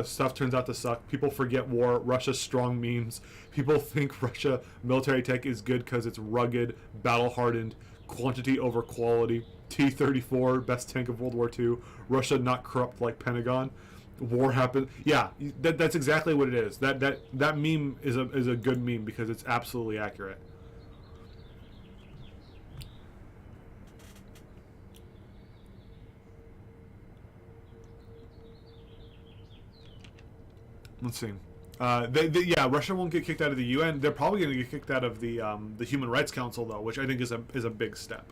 Stuff turns out to suck. People forget war. Russia's strong memes. People think Russia military tech is good because it's rugged, battle-hardened, quantity over quality. T-34, best tank of World War II. Russia not corrupt like Pentagon. War happened. Yeah, that's exactly what it is. That meme is a good meme because it's absolutely accurate. Let's see. Yeah, Russia won't get kicked out of the UN. They're probably going to get kicked out of the Human Rights Council, though, which I think is a big step.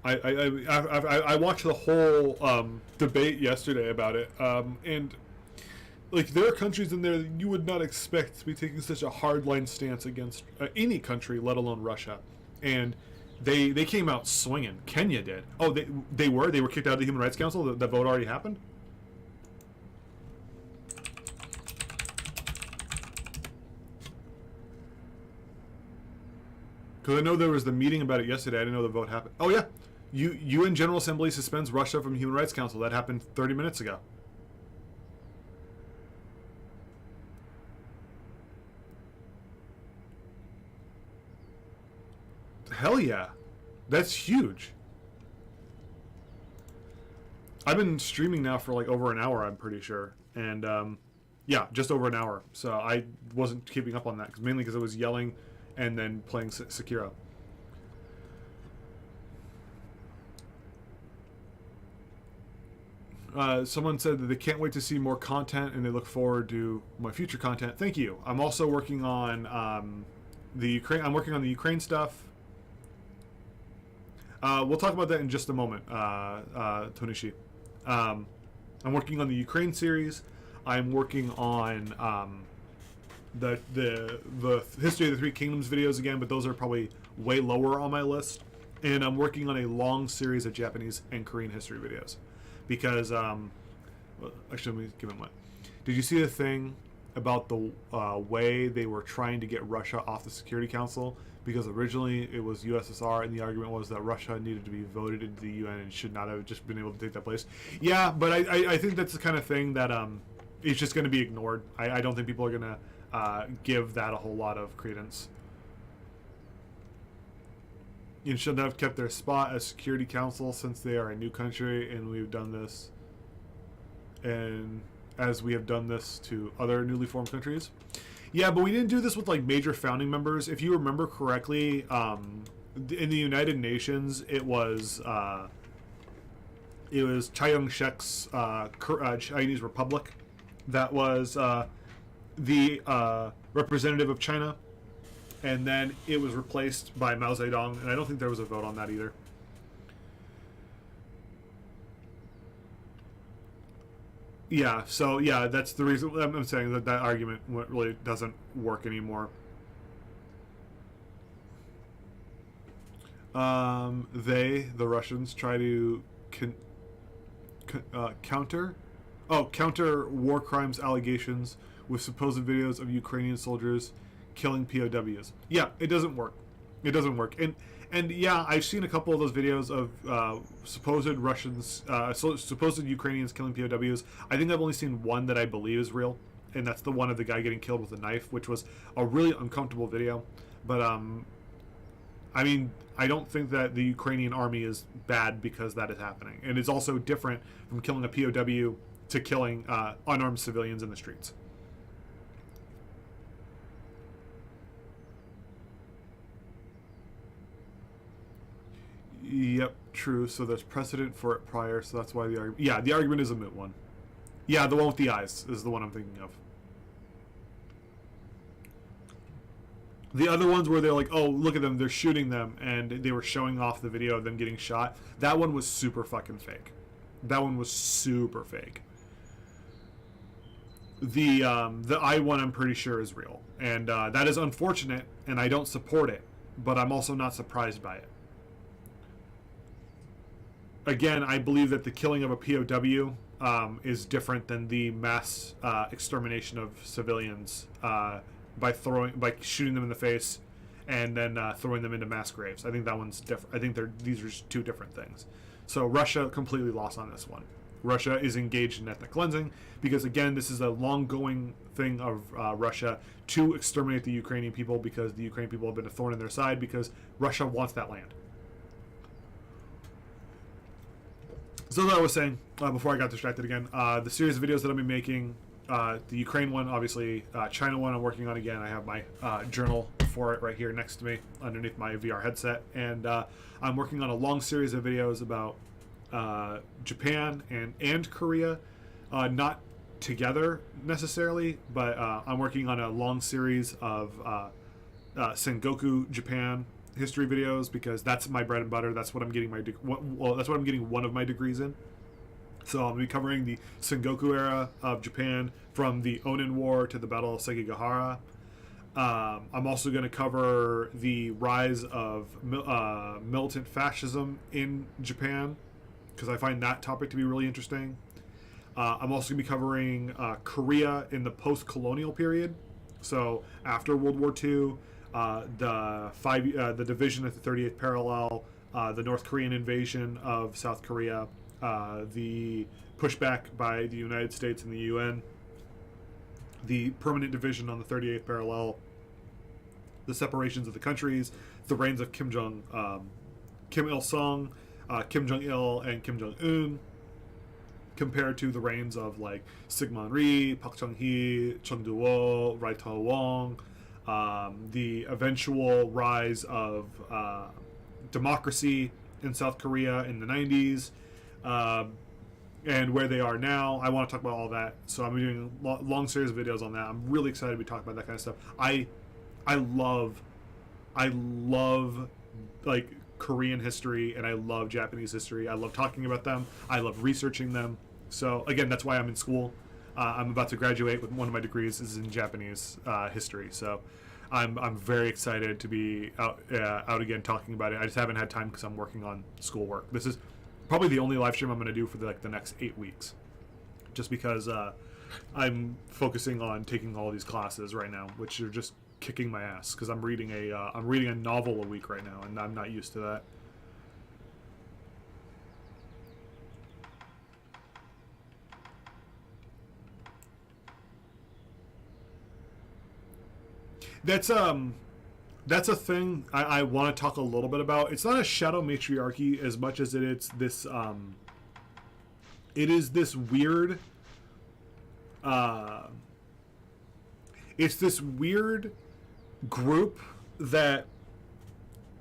I watched the whole debate yesterday about it, and like there are countries in there that you would not expect to be taking such a hardline stance against any country, let alone Russia, and they came out swinging. Kenya did. Oh, they were kicked out of the Human Rights Council. The vote already happened. Because I know there was the meeting about it yesterday. I didn't know the vote happened. Oh, yeah. UN General Assembly suspends Russia from Human Rights Council. That happened 30 minutes ago. Hell yeah. That's huge. I've been streaming now for like over an hour, I'm pretty sure. And, yeah, just over an hour. So I wasn't keeping up on that, mainly because I was yelling and then playing Sekiro. Someone said that they can't wait to see more content and they look forward to my future content. Thank you. I'm also working on the Ukraine. I'm working on the Ukraine stuff. We'll talk about that in just a moment, Tonishi. I'm working on the Ukraine series. I'm working on the History of the Three Kingdoms videos again, but those are probably way lower on my list. And I'm working on a long series of Japanese and Korean history videos. Because, well, actually, let me give it one. Did you see the thing about the way they were trying to get Russia off the Security Council? Because originally it was USSR, and the argument was that Russia needed to be voted into the UN and should not have just been able to take that place. Yeah, but I think that's the kind of thing that it's just going to be ignored. I don't think people are going to give that a whole lot of credence. You should have kept their spot as Security Council since they are a new country, and we've done this, and as we have done this to other newly formed countries. Yeah, but we didn't do this with like major founding members. If you remember correctly, in the United Nations, it was Chiang Kai-shek's Chinese Republic that was the representative of China. And then it was replaced by Mao Zedong, and I don't think there was a vote on that either. Yeah, so yeah, that's the reason I'm saying that argument really doesn't work anymore. The Russians, try to counter war crimes allegations with supposed videos of Ukrainian soldiers killing POWs. Yeah, it doesn't work. It doesn't work. And yeah, I've seen a couple of those videos of supposed Russians, supposed Ukrainians killing POWs. I think I've only seen one that I believe is real, and that's the one of the guy getting killed with a knife, which was a really uncomfortable video. But I mean, I don't think that the Ukrainian army is bad because that is happening, and it's also different from killing a POW to killing unarmed civilians in the streets. Yep, true. So there's precedent for it prior, so that's why the argument... Yeah, the argument is a moot one. Yeah, the one with the eyes is the one I'm thinking of. The other ones where they're like, oh, look at them, they're shooting them, and they were showing off the video of them getting shot. That one was super fucking fake. That one was super fake. The eye one I'm pretty sure is real. And that is unfortunate, and I don't support it, but I'm also not surprised by it. Again, I believe that the killing of a POW is different than the mass extermination of civilians by shooting them in the face and then throwing them into mass graves. I think that one's different. I think these are just two different things. So Russia completely lost on this one. Russia is engaged in ethnic cleansing because, again, this is a long-going thing of Russia to exterminate the Ukrainian people because the Ukrainian people have been a thorn in their side because Russia wants that land. So as I was saying, before I got distracted again, the series of videos that I'll be making, the Ukraine one, obviously, China one I'm working on again. I have my journal for it right here next to me underneath my VR headset. And I'm working on a long series of videos about Japan and Korea, not together necessarily, but I'm working on a long series of Sengoku Japan history videos because that's my bread and butter. That's what I'm getting my that's what I'm getting one of my degrees in. So I'll be covering the Sengoku era of Japan from the Onin War to the Battle of Sekigahara. I'm also going to cover the rise of militant fascism in Japan because I find that topic to be really interesting. I'm also going to be covering Korea in the post-colonial period. So after World War II, the division at the 38th parallel, the North Korean invasion of South Korea, the pushback by the United States and the UN, the permanent division on the 38th parallel, the separations of the countries, the reigns of Kim Il-sung, Kim Jong-il, and Kim Jong-un, compared to the reigns of like Syngman Rhee, Park Chung-hee, Chung Do-wo, Rai Ta-wong, the eventual rise of democracy in South Korea in the 90s, and where they are now. I want to talk about all that, so I'm doing a long series of videos on that. I'm really excited to be talking about that kind of stuff. I love like Korean history, and I love Japanese history. I love talking about them. I love researching them. So again, that's why I'm in school. I'm about to graduate with one of my degrees is in Japanese history. So I'm very excited to be out again talking about it. I just haven't had time because I'm working on schoolwork. This is probably the only live stream I'm going to do for the next 8 weeks, just because I'm focusing on taking all these classes right now, which are just kicking my ass because I'm reading a novel a week right now, and I'm not used to that. That's a thing I want to talk a little bit about. It's not a shadow matriarchy as much as it's this it is this weird it's this weird group that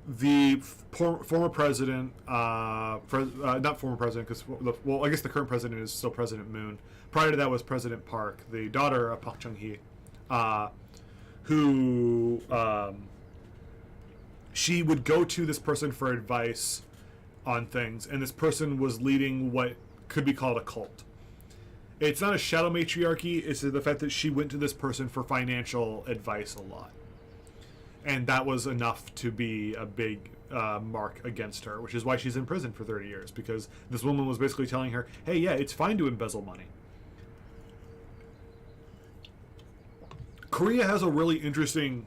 the former president, not former president, because well, I guess the current president is still President Moon. Prior to that was President Park, the daughter of Park Chung-hee, who she would go to this person for advice on things, and this person was leading what could be called a cult. It's not a shadow matriarchy, it's the fact that she went to this person for financial advice a lot. And that was enough to be a big mark against her, which is why she's in prison for 30 years, because this woman was basically telling her, hey, yeah, it's fine to embezzle money. Korea has a really interesting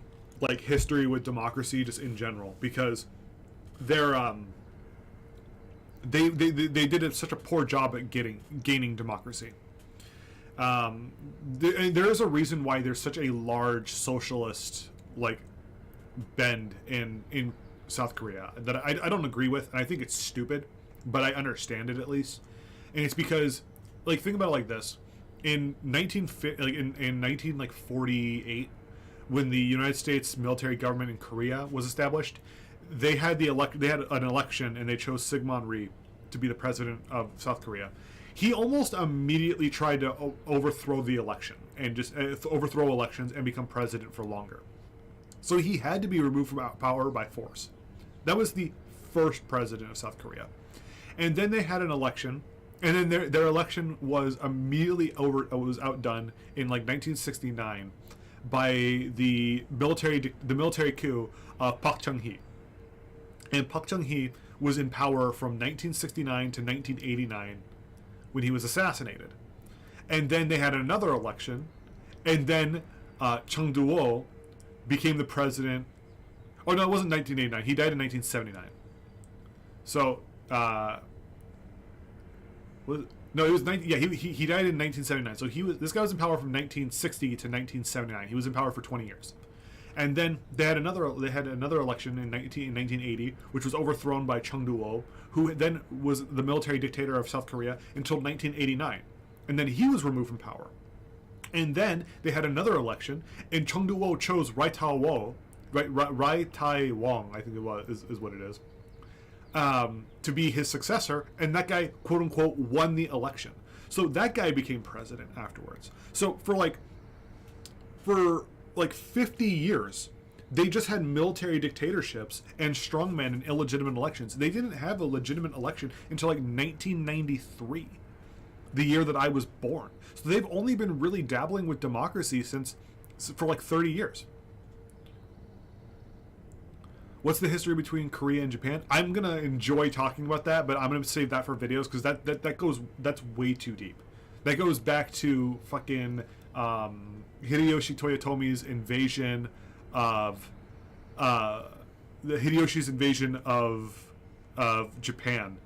history with democracy just in general, because they're they did such a poor job at gaining democracy. There is a reason why there's such a large socialist bend in South Korea that I don't agree with, and I think it's stupid, but I understand it at least. And it's because think about it like this: in 1948, when the United States military government in Korea was established, they had an election, and they chose Syngman Rhee to be the president of South Korea. He almost immediately tried to overthrow the election and just overthrow elections and become president for longer. So he had to be removed from power by force. That was the first president of South Korea. And then they had an election, and then their election was immediately outdone in 1969 by the military coup of Park Chung-hee. And Park Chung-hee was in power from 1969 to 1989 when he was assassinated. And then they had another election, and then Chung Do-wo became the president. Oh no, it wasn't 1989. He died in 1979. So No, it was 19, yeah. He died in 1979. So this guy was in power from 1960 to 1979. He was in power for 20 years. And then they had another election in 1980, which was overthrown by Chung Do-ho, who then was the military dictator of South Korea until 1989, and then he was removed from power. And then they had another election, and Chung Do-ho chose Rai Tai-wong, I think is what it is, to be his successor, and that guy, quote unquote, won the election. So that guy became president afterwards. So for 50 years, they just had military dictatorships and strongmen and illegitimate elections. They didn't have a legitimate election until 1993, the year that I was born. So they've only been really dabbling with democracy for 30 years. What's the history between Korea and Japan? I'm gonna enjoy talking about that, but I'm gonna save that for videos because that's way too deep. That goes back to fucking Hideyoshi Toyotomi's invasion of Hideyoshi's invasion of Japan.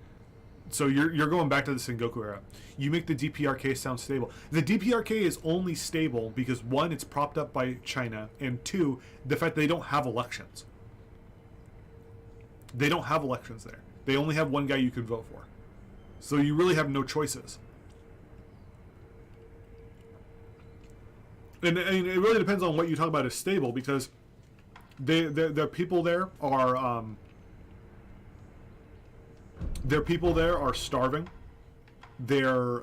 So you're going back to the Sengoku era. You make the DPRK sound stable. The DPRK is only stable because, one, it's propped up by China, and two, the fact they don't have elections. They don't have elections there. They only have one guy you can vote for. So you really have no choices. And it really depends on what you talk about as stable, because the people there are their people there are starving. They're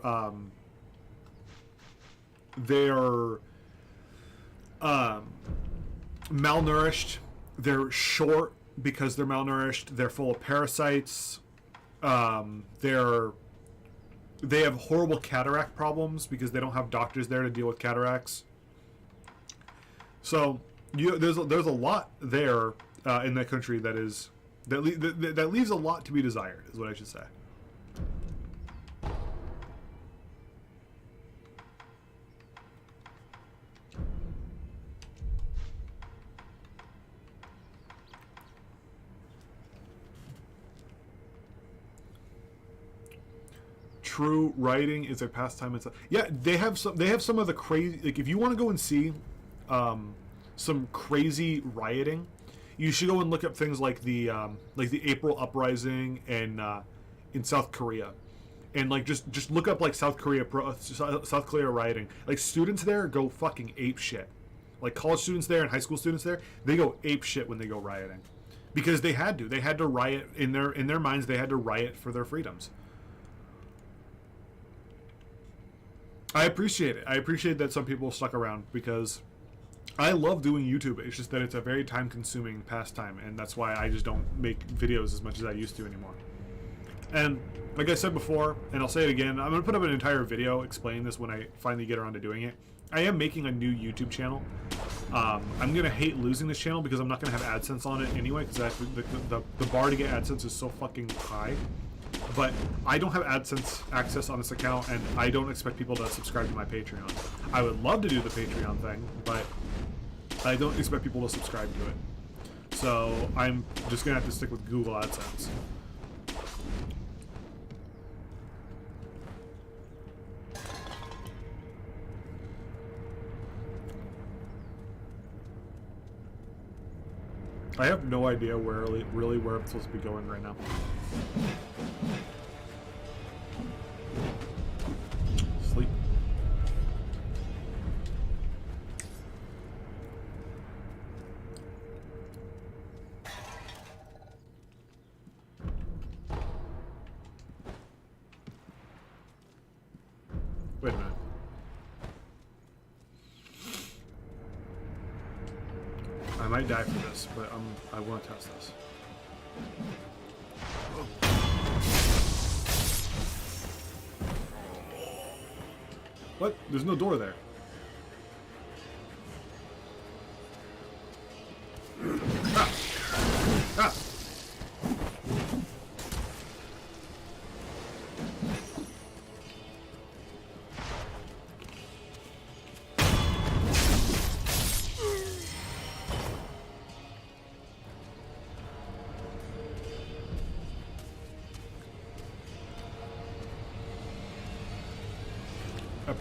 malnourished. They're short because they're malnourished. They're full of parasites. They have horrible cataract problems because they don't have doctors there to deal with cataracts. So there's a lot there in that country that leaves a lot to be desired, is what I should say. True, writing is a pastime itself. Yeah, they have some of the crazy. If you want to go and see some crazy rioting, you should go and look up things like the April uprising in South Korea, and just look up South Korea rioting. Students there go fucking ape shit. College students there and high school students there, they go ape shit when they go rioting, because they had to riot in their minds. They had to riot for their freedoms. I appreciate it. I appreciate that some people stuck around, because I love doing YouTube. It's just that it's a very time-consuming pastime, and that's why I just don't make videos as much as I used to anymore. And like I said before, and I'll say it again, I'm going to put up an entire video explaining this when I finally get around to doing it. I am making a new YouTube channel. I'm going to hate losing this channel because I'm not going to have AdSense on it anyway, because the bar to get AdSense is so fucking high. But I don't have AdSense access on this account, and I don't expect people to subscribe to my Patreon. I would love to do the Patreon thing, but I don't expect people to subscribe to it. So I'm just going to have to stick with Google AdSense. I have no idea where I'm supposed to be going right now. Sleep. Wait a minute. I might die for this, but I want to test this. What? There's no door there. Ah! Ah!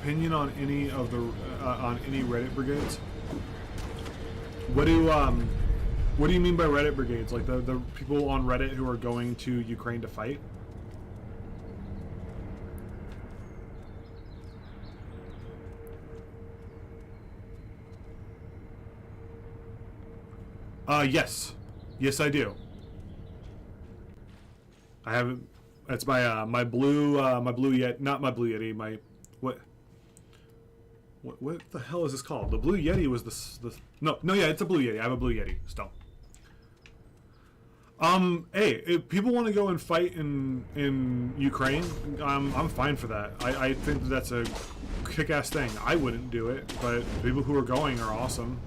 opinion on any of the on any Reddit brigades? What do you mean by Reddit brigades? Like the people on Reddit who are going to Ukraine to fight? Yes. Yes, I do. I haven't. That's my my blue Yeti. Not my blue Yeti. My what the hell is this called? The blue Yeti was the no yeah, it's a blue Yeti. I have a blue Yeti still. Hey, if people want to go and fight in Ukraine, I'm fine for that. I think that's a kick-ass thing. I wouldn't do it, but people who are going are awesome.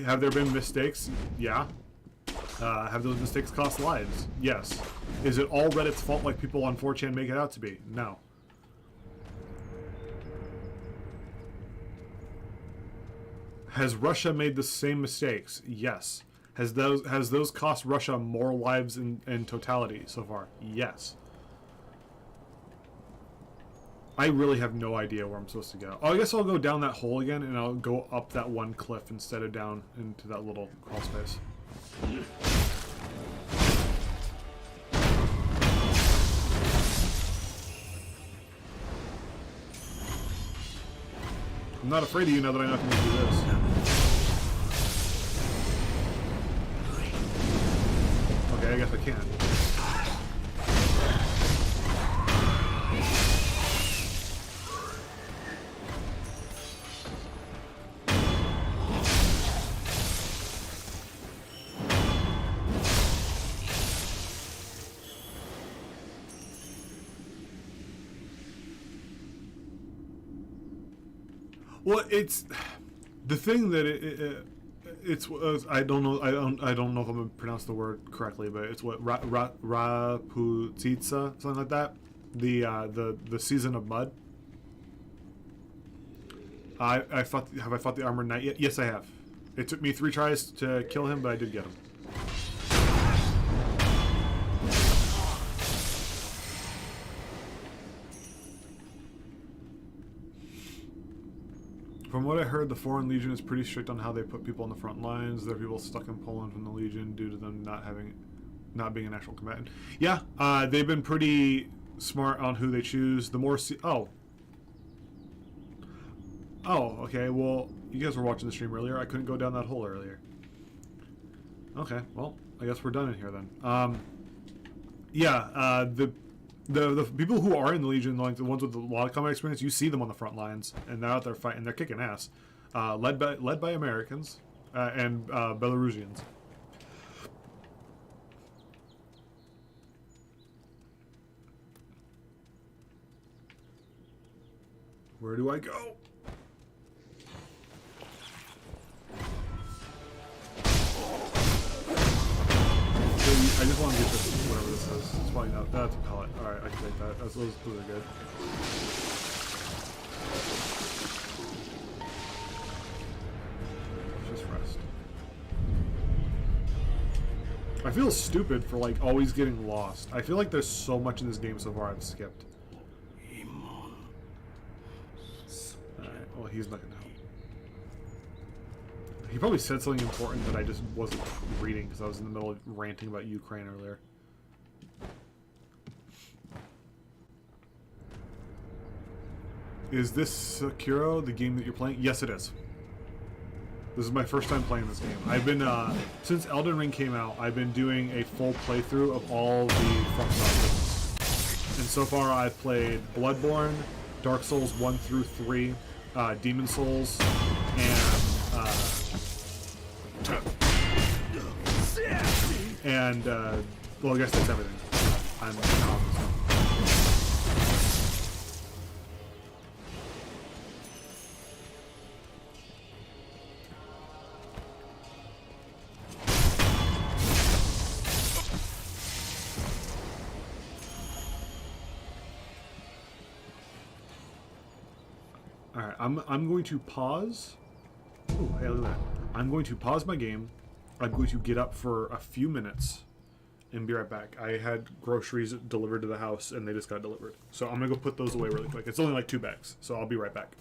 Have there been mistakes? Yeah. Have those mistakes cost lives? Yes. Is it all Reddit's fault like people on 4chan make it out to be? No. Has Russia made the same mistakes? Yes. Has those cost Russia more lives in totality so far? Yes. I really have no idea where I'm supposed to go. Oh, I guess I'll go down that hole again, and I'll go up that one cliff instead of down into that little crawl space. I'm not afraid of you now that I know I can do this. Okay, I guess I can. Well, it's the thing that it's I don't know if I'm gonna pronounce the word correctly, but it's what Raputsitsa, something like that. The season of mud. Have I fought the armored knight yet? Yes, I have. It took me 3 tries to kill him, but I did get him. From what I heard, the Foreign Legion is pretty strict on how they put people on the front lines. There are people stuck in Poland from the Legion due to them not being an actual combatant. Yeah, they've been pretty smart on who they choose. The more okay. Well, you guys were watching the stream earlier. I couldn't go down that hole earlier. Okay, well, I guess we're done in here then. Yeah, the people who are in the Legion, like the ones with a lot of combat experience, you see them on the front lines, and they're out there fighting. They're kicking ass, led by Americans and Belarusians. Where do I go? I just want to get this, whatever this is. It's probably not. That's a pellet. Alright, I can take that. Those are good. Let's just rest. I feel stupid for, like, always getting lost. I feel like there's so much in this game so far I've skipped. Alright, well, he's not gonna help. He probably said something important that I just wasn't reading because I was in the middle of ranting about Ukraine earlier. Is this Sekiro, the game that you're playing? Yes, it is. This is my first time playing this game. I've been, since Elden Ring came out, I've been doing a full playthrough of all the FromSoft games. And so far I've played Bloodborne, Dark Souls 1 through 3, Demon Souls, and well, I guess that's everything. I'm Alright, I'm going to pause. Ooh, hey, look at that. I'm going to pause my game. I'm going to get up for a few minutes, and be right back. I had groceries delivered to the house, and they just got delivered. So I'm gonna go put those away really quick. It's only like 2 bags, so I'll be right back.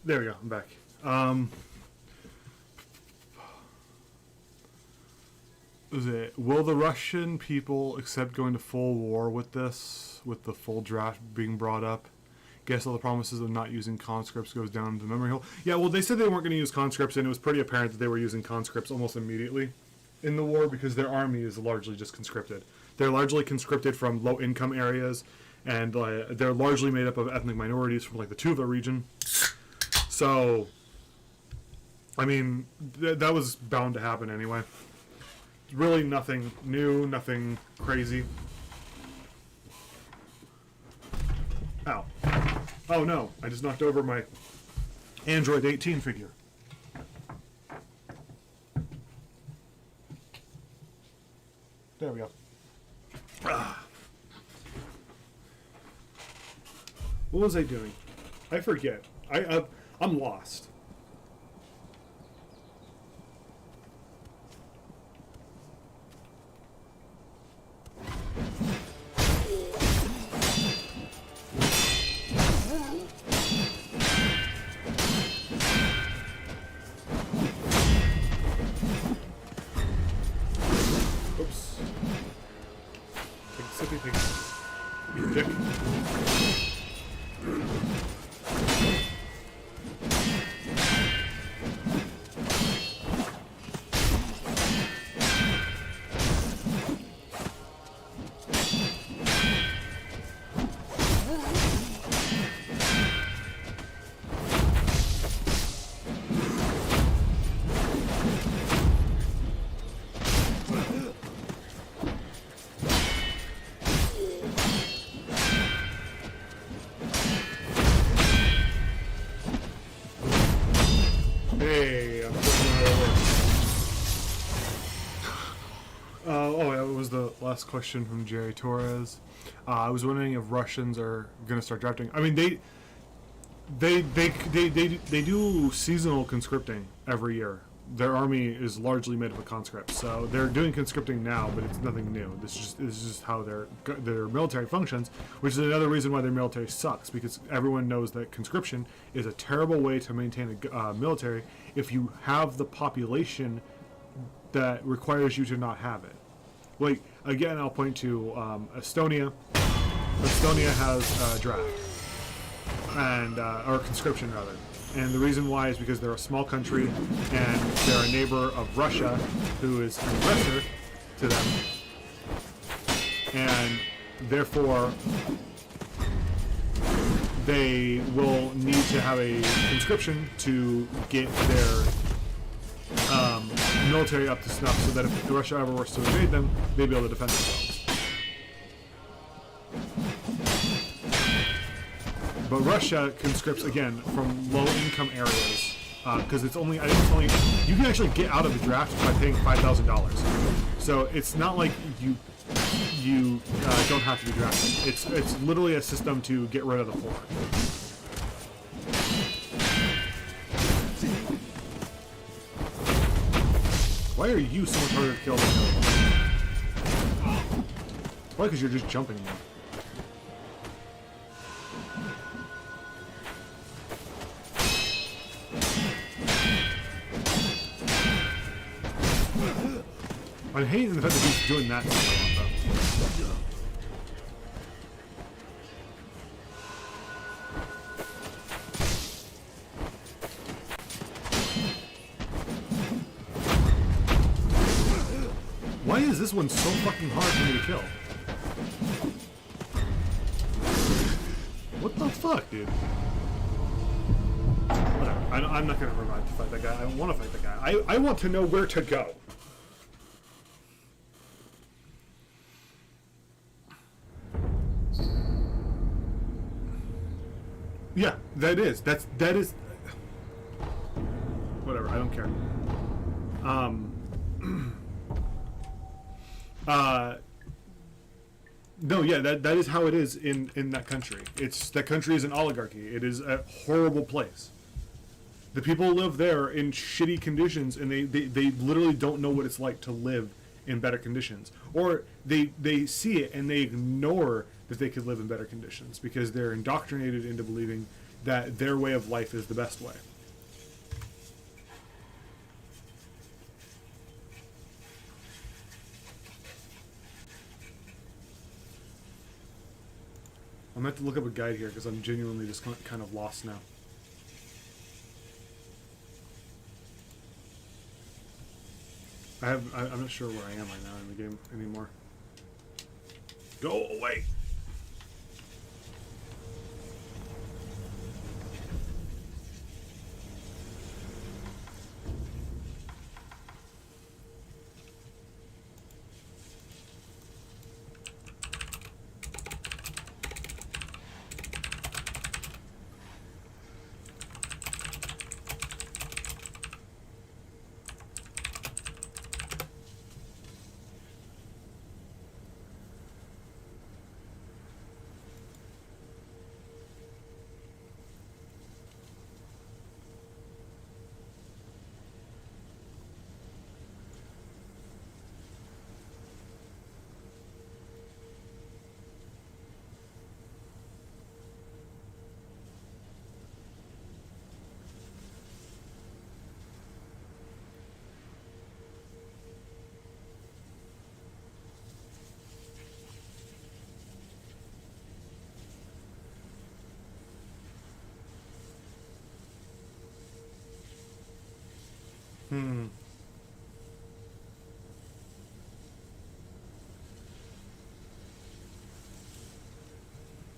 There we go. I'm back. Will the Russian people accept going to full war with this, with the full draft being brought up? Guess all the promises of not using conscripts goes down the memory hole. Yeah, well, they said they weren't going to use conscripts, and it was pretty apparent that they were using conscripts almost immediately in the war because their army is largely just conscripted. They're largely conscripted from low-income areas, and they're largely made up of ethnic minorities from like the Tuva region. So, I mean, that was bound to happen anyway. Really nothing new, nothing crazy. Ow. Oh no, I just knocked over my Android 18 figure. There we go. What was I doing? I forget. I'm lost. Oops. Big sippy pig. You dick. Hey, I'm that was the last question from Jerry Torres. I was wondering if Russians are going to start drafting. I mean, they do seasonal conscripting every year. Their army is largely made up of conscripts, so they're doing conscripting now, but it's nothing new. This is just how their military functions, which is another reason why their military sucks, because everyone knows that conscription is a terrible way to maintain a military if you have the population that requires you to not have it. Like, again, I'll point to Estonia. Estonia has a draft, and or conscription rather. And the reason why is because they're a small country and they're a neighbor of Russia, who is an aggressor to them. And therefore, they will need to have a conscription to get their military up to snuff so that if Russia ever was to invade them, they'd be able to defend themselves. But Russia conscripts, again, from low-income areas, because it's only, I think it's only, you can actually get out of the draft by paying $5,000. So it's not like you don't have to be drafted. It's literally a system to get rid of the poor. Why are you so much harder to kill than the other one? Why? Because you're just jumping more. I'm hating the fact that he's doing that so long, though. Why is this one so fucking hard for me to kill? What the fuck, dude? Whatever. I'm not gonna revive to fight that guy. I don't want to fight that guy. I want to know where to go. Yeah, that is. That is. Whatever. I don't care. No, yeah, that is how it is in that country. That country is an oligarchy. It is a horrible place. The people live there in shitty conditions, and they literally don't know what it's like to live in better conditions. Or they see it and they ignore that they could live in better conditions because they're indoctrinated into believing that their way of life is the best way. I'm going to have to look up a guide here because I'm genuinely just kind of lost now. I'm not sure where I am right now in the game anymore. Go away!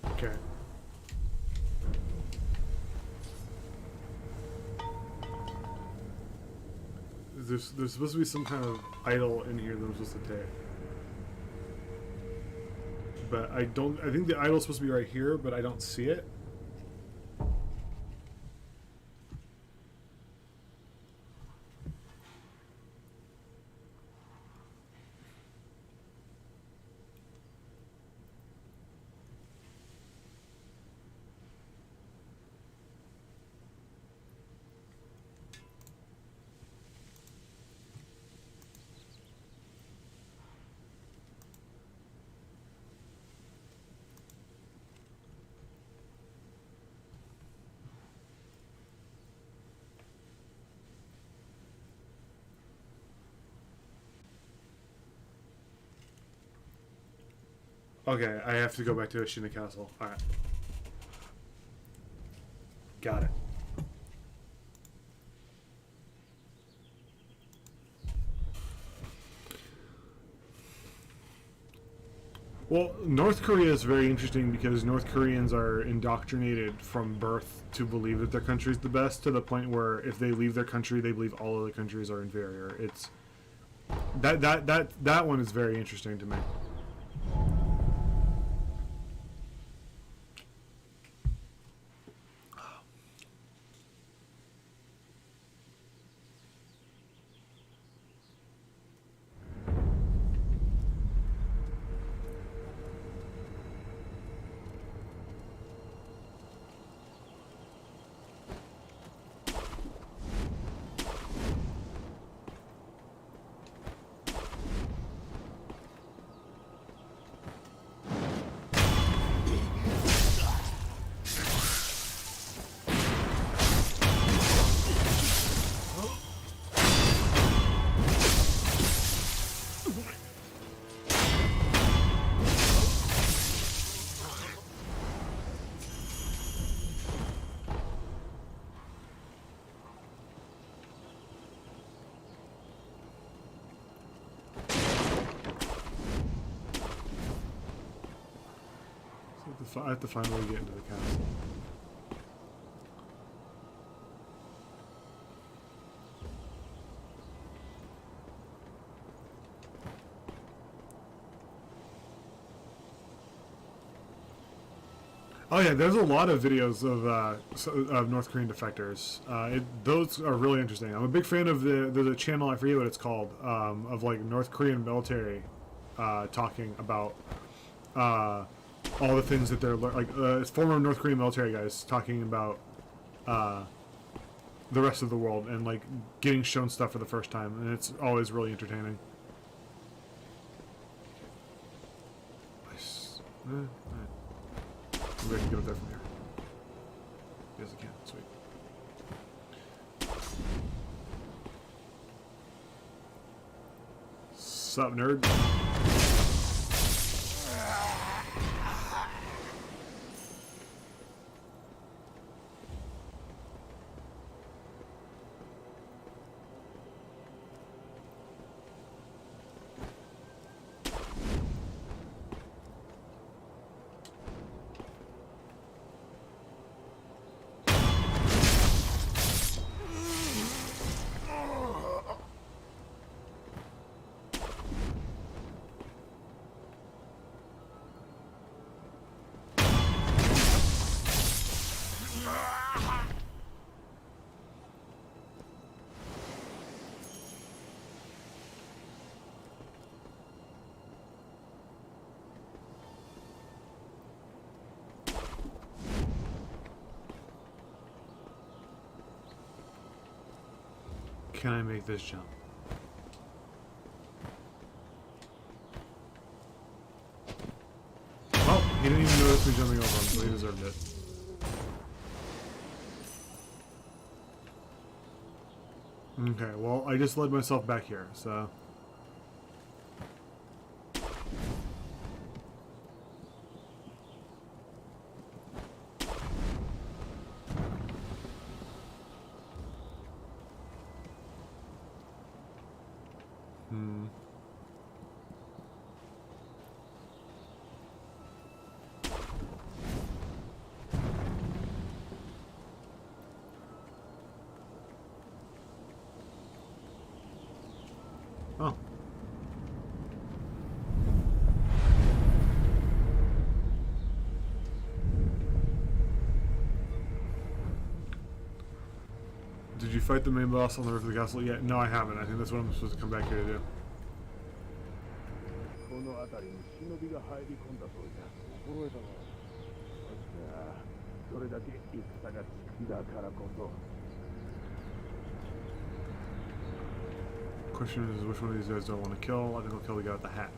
Okay. There's supposed to be some kind of idol in here that I'm supposed to take. But I think the idol's supposed to be right here, but I don't see it. Okay, I have to go back to Ashina Castle. Alright. Got it. Well, North Korea is very interesting because North Koreans are indoctrinated from birth to believe that their country is the best, to the point where if they leave their country, they believe all other countries are inferior. It's that one is very interesting to me. I have to find a way to get into the castle. Oh yeah, there's a lot of videos of North Korean defectors. Those are really interesting. I'm a big fan of the channel, I forget what it's called, of like North Korean military talking about all the things that they're like. It's former North Korean military guys talking about the rest of the world and like getting shown stuff for the first time, and it's always really entertaining. Nice. Maybe I can get up there from here. Yes, I can. Sweet. Sup, nerd? Can I make this jump? Oh, he didn't even notice me jumping over him, so he deserved it. Okay, well, I just led myself back here, so... Oh. Did you fight the main boss on the roof of the castle yet? No, I haven't. I think that's what I'm supposed to come back here to do. Question is, which one of these guys do I want to kill? I think I'll kill the guy with the hat.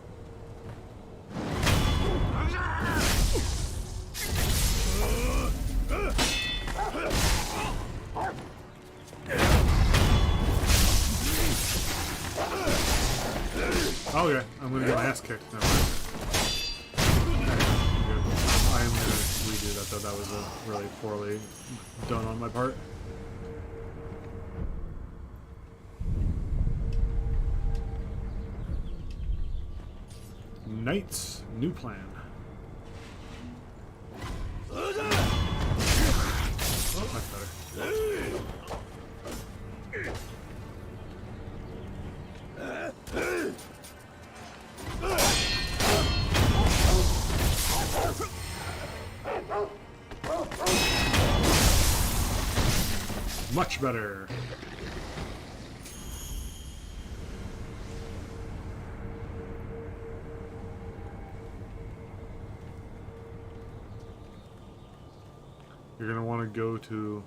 Oh yeah, I'm gonna get my ass kicked. Never mind. I am gonna redo that though. That was a really poorly done on my part. Knights, new plan. Oh, much better. Much better. You're going to want to go to...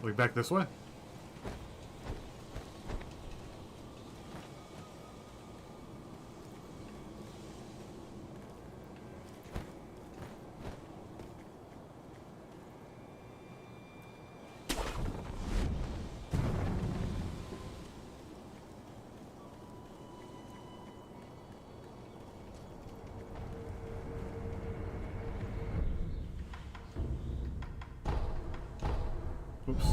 Like back this way? Oops.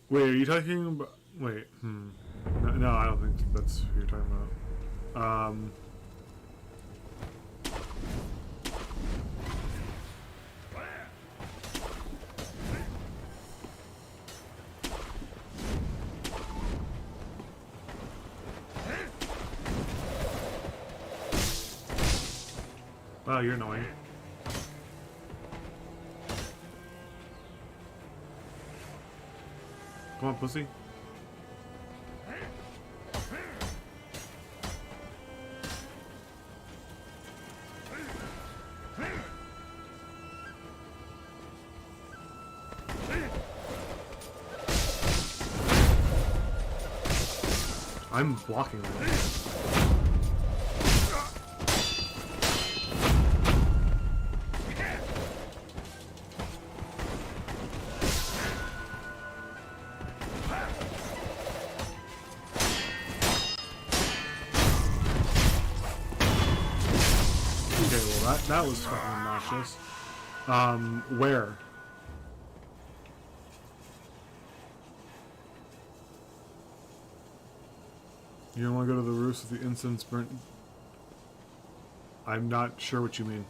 Wait, are you talking about... Wait, No, I don't think that's who you're talking about. Wow, you're annoying. Come on, pussy. I'm blocking right now. Okay, well that was fucking obnoxious. Where? You don't want to go to the roofs with the incense burnt? I'm not sure what you mean.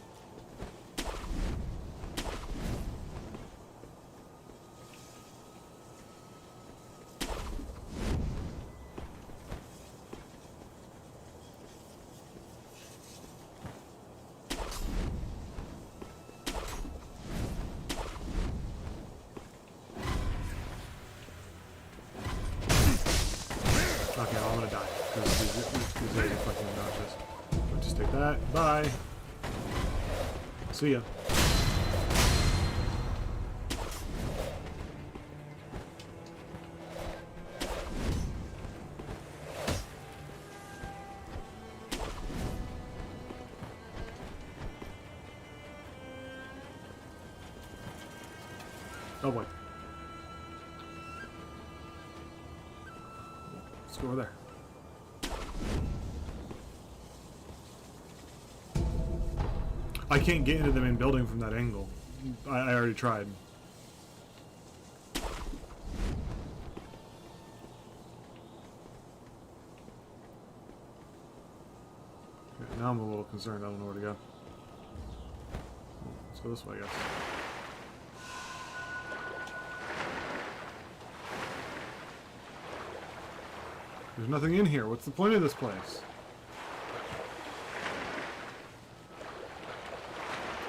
Okay, I'm gonna die. These guys are fucking obnoxious. I'll just take that. Bye. See ya. Oh boy. Let's go over there. I can't get into the main building from that angle. I already tried. Okay, now I'm a little concerned. I don't know where to go. Let's go this way, I guess. There's nothing in here. What's the point of this place?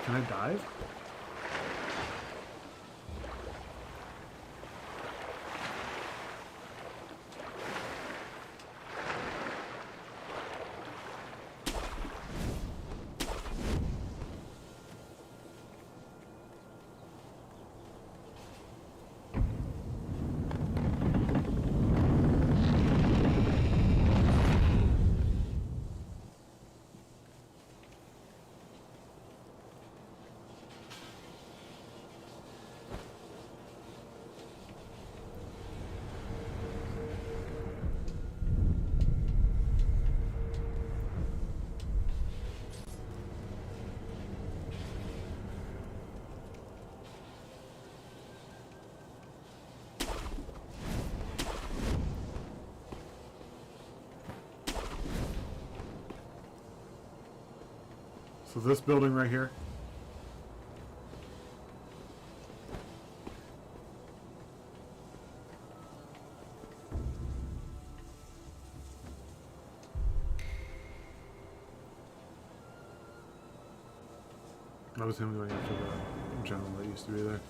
Can I dive? So this building right here. That was him going after the general that used to be there.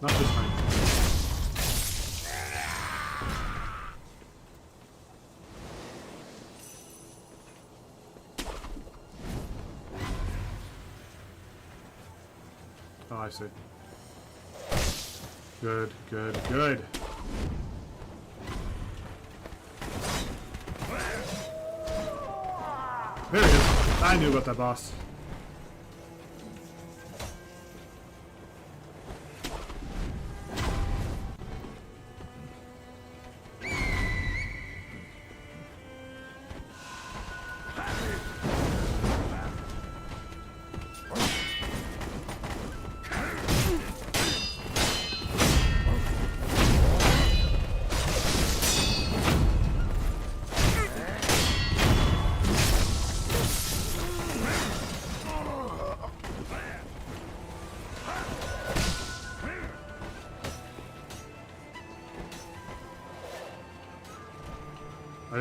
Not this time. Oh, I see. Good, good, good. There he is. I knew about that boss.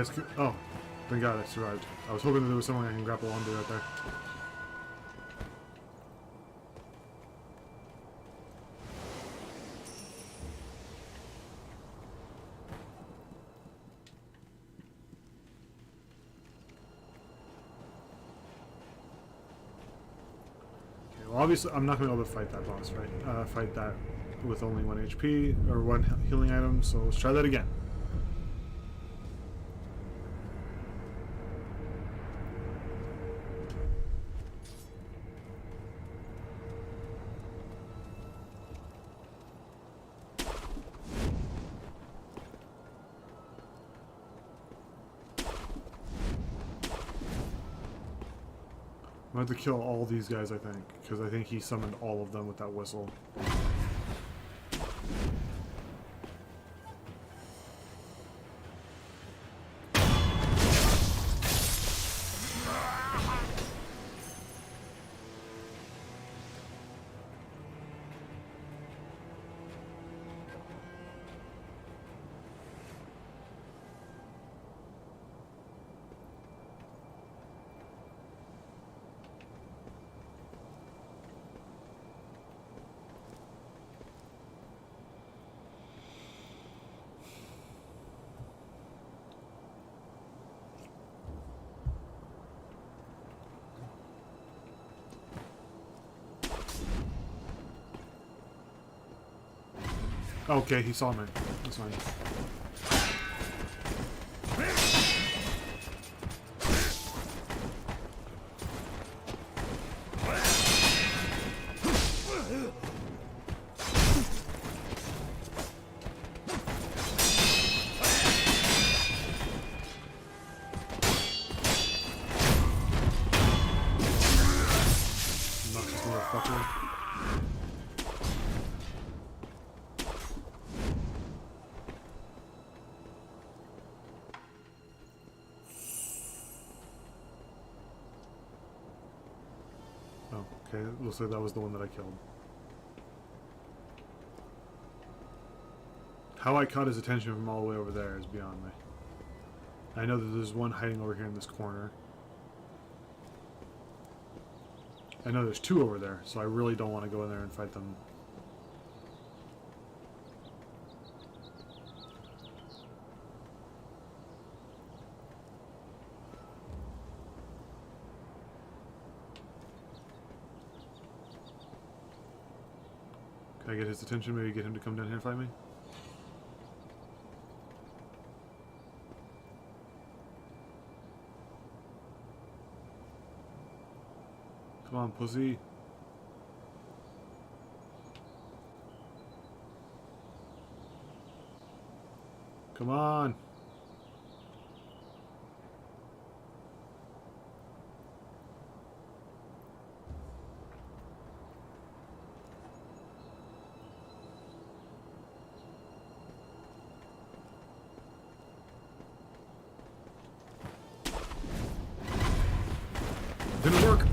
guys could... Oh, thank God I survived. I was hoping that there was someone I can grapple onto right there. Okay, well obviously I'm not going to be able to fight that boss, right? Fight that with only 1 HP, or 1 healing item, so let's try that again. I'm going to have to kill all these guys, I think, because I think he summoned all of them with that whistle. Okay, he saw me. That's fine. Obnoxious motherfucker. Oh, okay. Looks like that was the one that I killed. How I caught his attention from all the way over there is beyond me. I know that there's one hiding over here in this corner. I know there's 2 over there, so I really don't want to go in there and fight them. Can I get his attention? Maybe get him to come down here and fight me? Come on, pussy. Come on. Didn't work.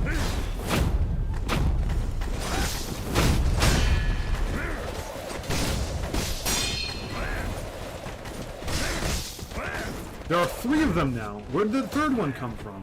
There are 3 of them now. Where did the 3rd one come from?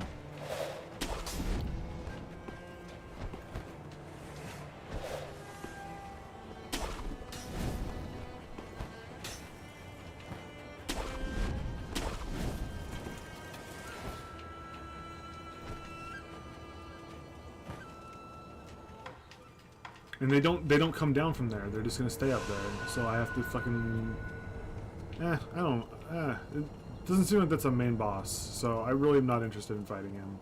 And they don't come down from there. They're just gonna stay up there. So I have to fucking it doesn't seem like that's a main boss, so I really am not interested in fighting him.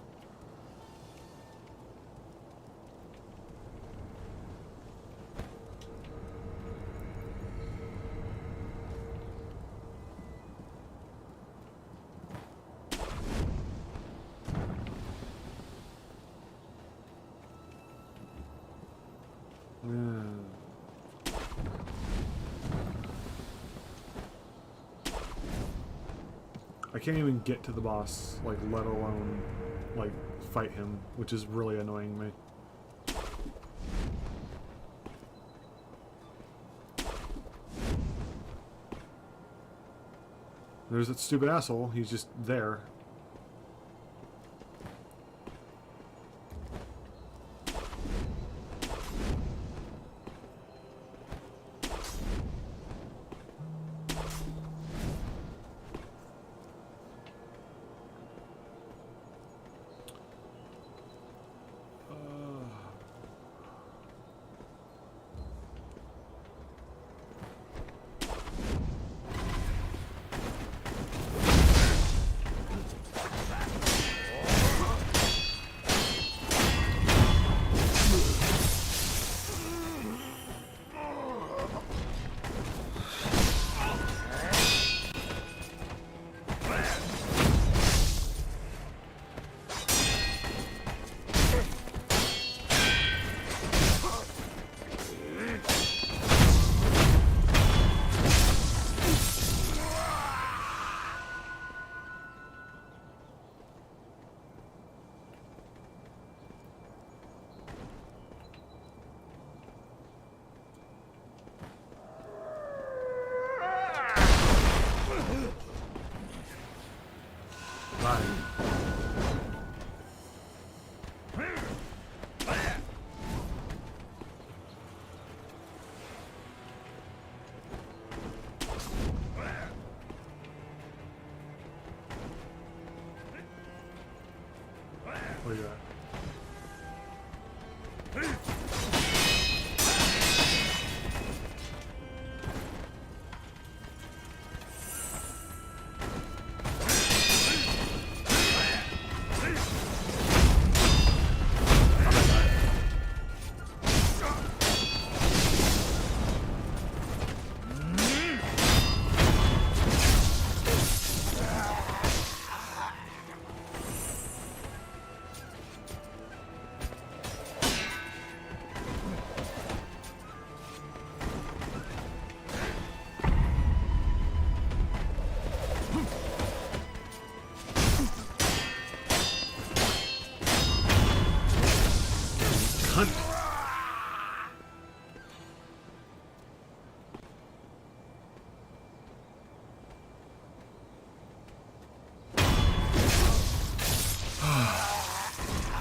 I can't even get to the boss, like, let alone, like, fight him, which is really annoying me. There's that stupid asshole. He's just there. Where you at?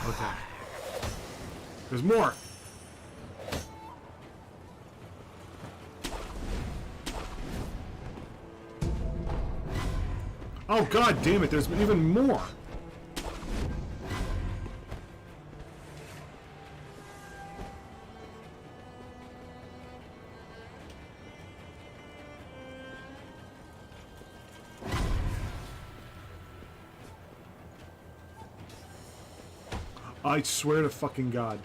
Okay. There's more. Oh god damn it, there's even more. I swear to fucking God.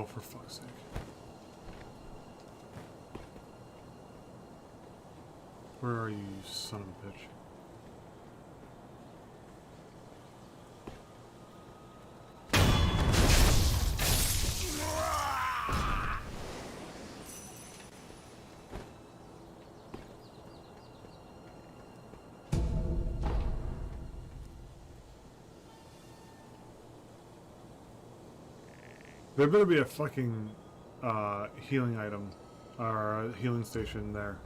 Oh, for fuck's sake. Where are you, you son of a bitch? There better be a fucking healing item or a healing station there.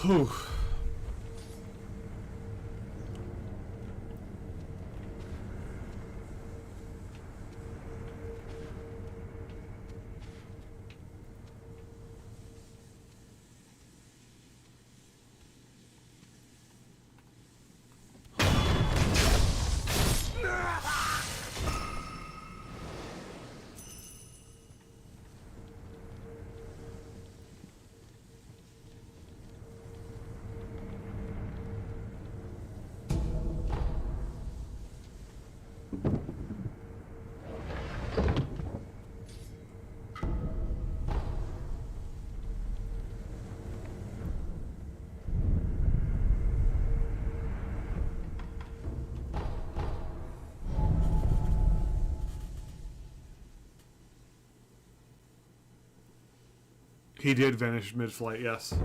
Whew. He did vanish mid-flight, yes.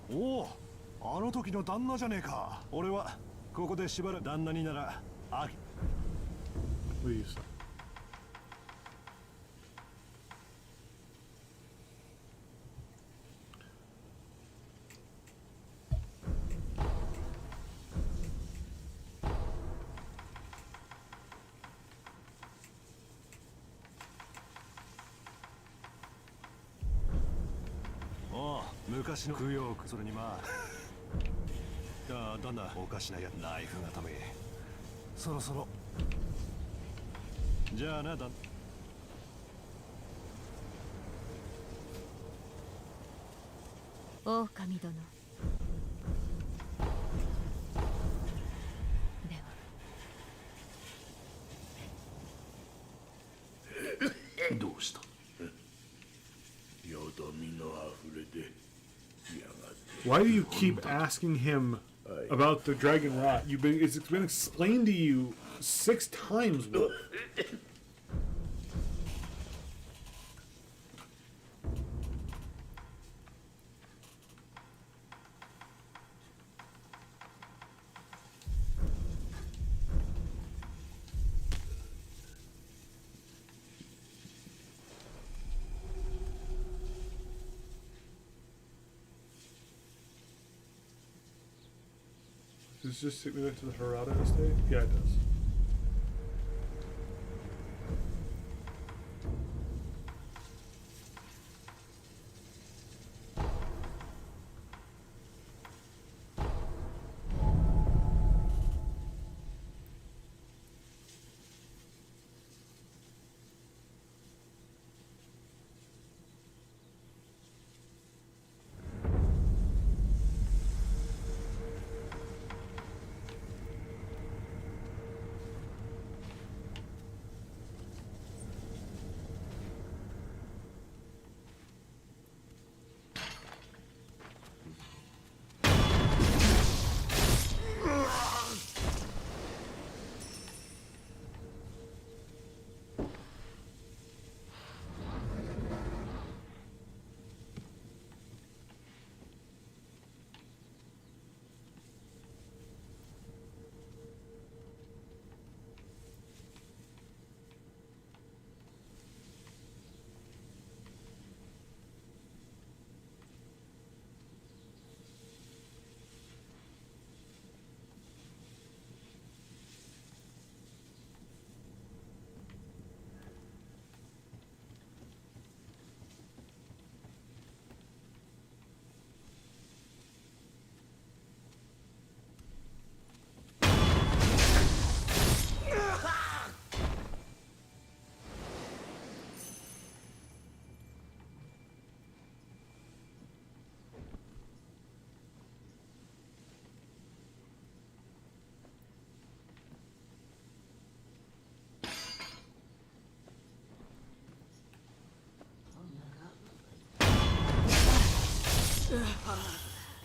おお、あの時の旦那じゃねえか。俺はここでしばらく旦那にならあき。 What do you say? Oh, 昔の供養それにまあ旦那おかしなやナイフがためそろそろじゃあな旦狼殿ではどうしたよどみのあふれでやがて Why do you keep asking him about the dragon rot? It's been explained to you 6 times. Wolf. Does this just take me back to the Harada estate? Yeah, it does.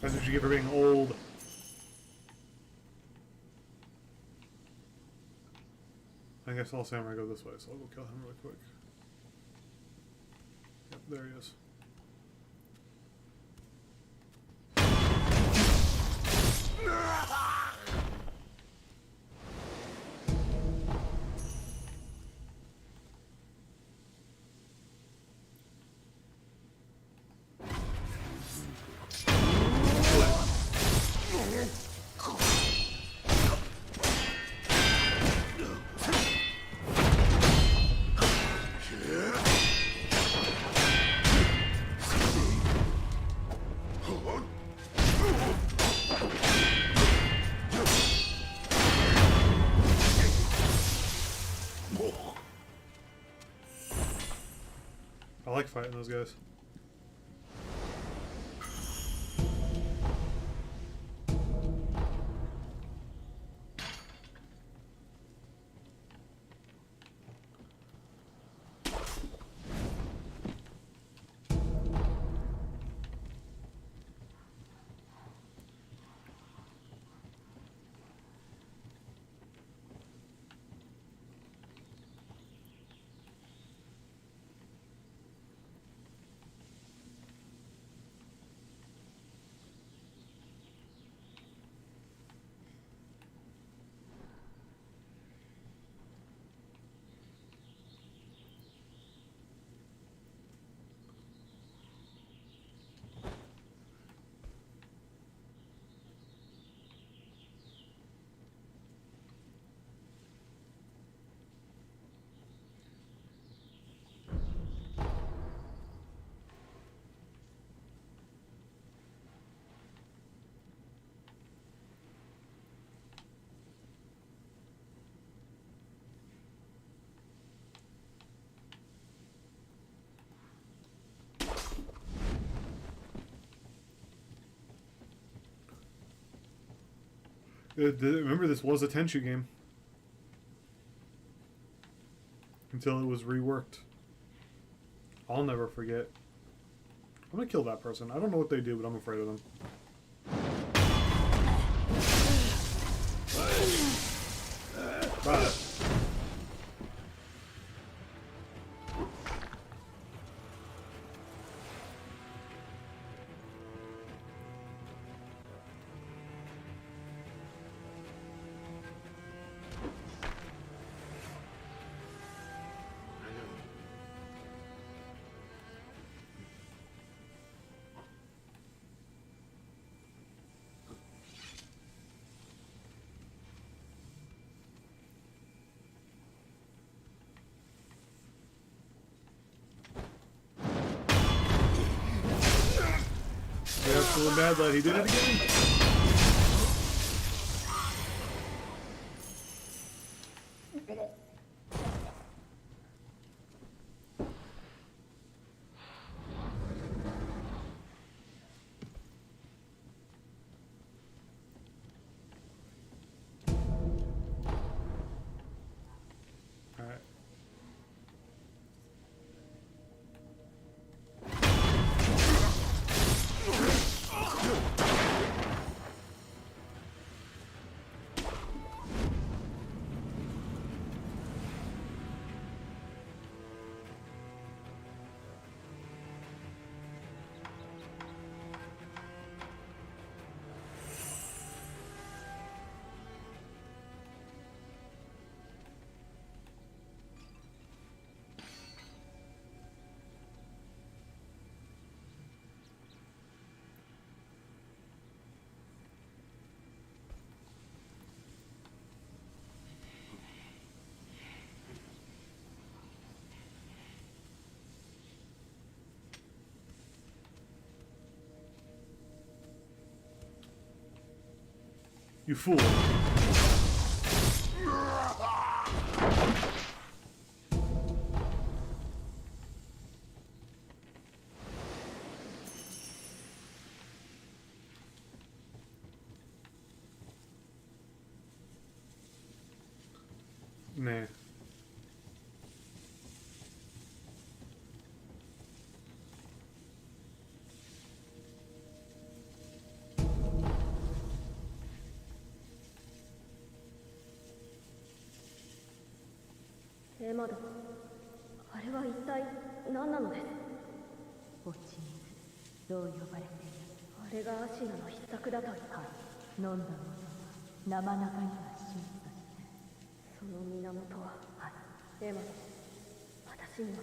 That's what you get for being old. I think I saw Samurai go this way, so I'll go kill him real quick. Yep, there he is. I like fighting those guys. Remember, this was a Tenchu game. Until it was reworked. I'll never forget. I'm gonna kill that person. I don't know what they do, but I'm afraid of them. Bye. Yeah, feeling bad that he did it again. Alright. You fool. Nah. エマだ。あれは一体何なのです？落ち水と呼ばれている。あれがアシナの秘策だと。はい、飲んだものは生中には死ぬとして。その源は、はい、エマだ。私には。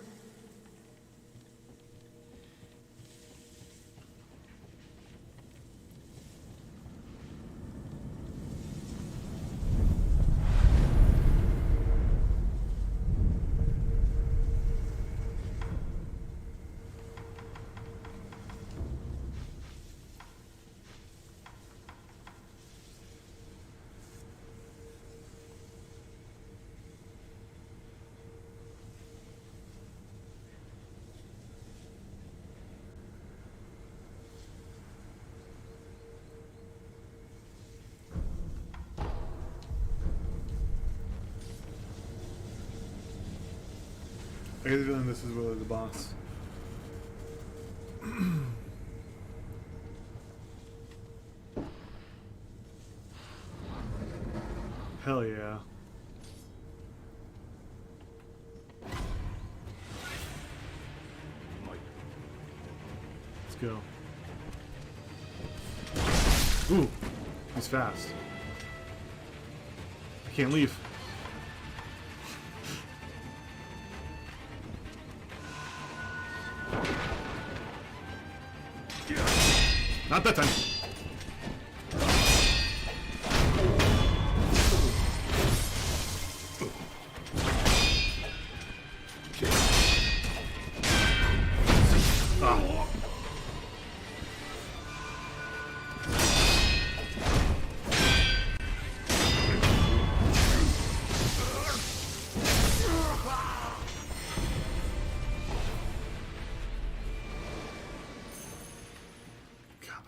I get the feeling this is really the boss. Hell yeah. Let's go. Ooh, he's fast. I can't leave. Not that time.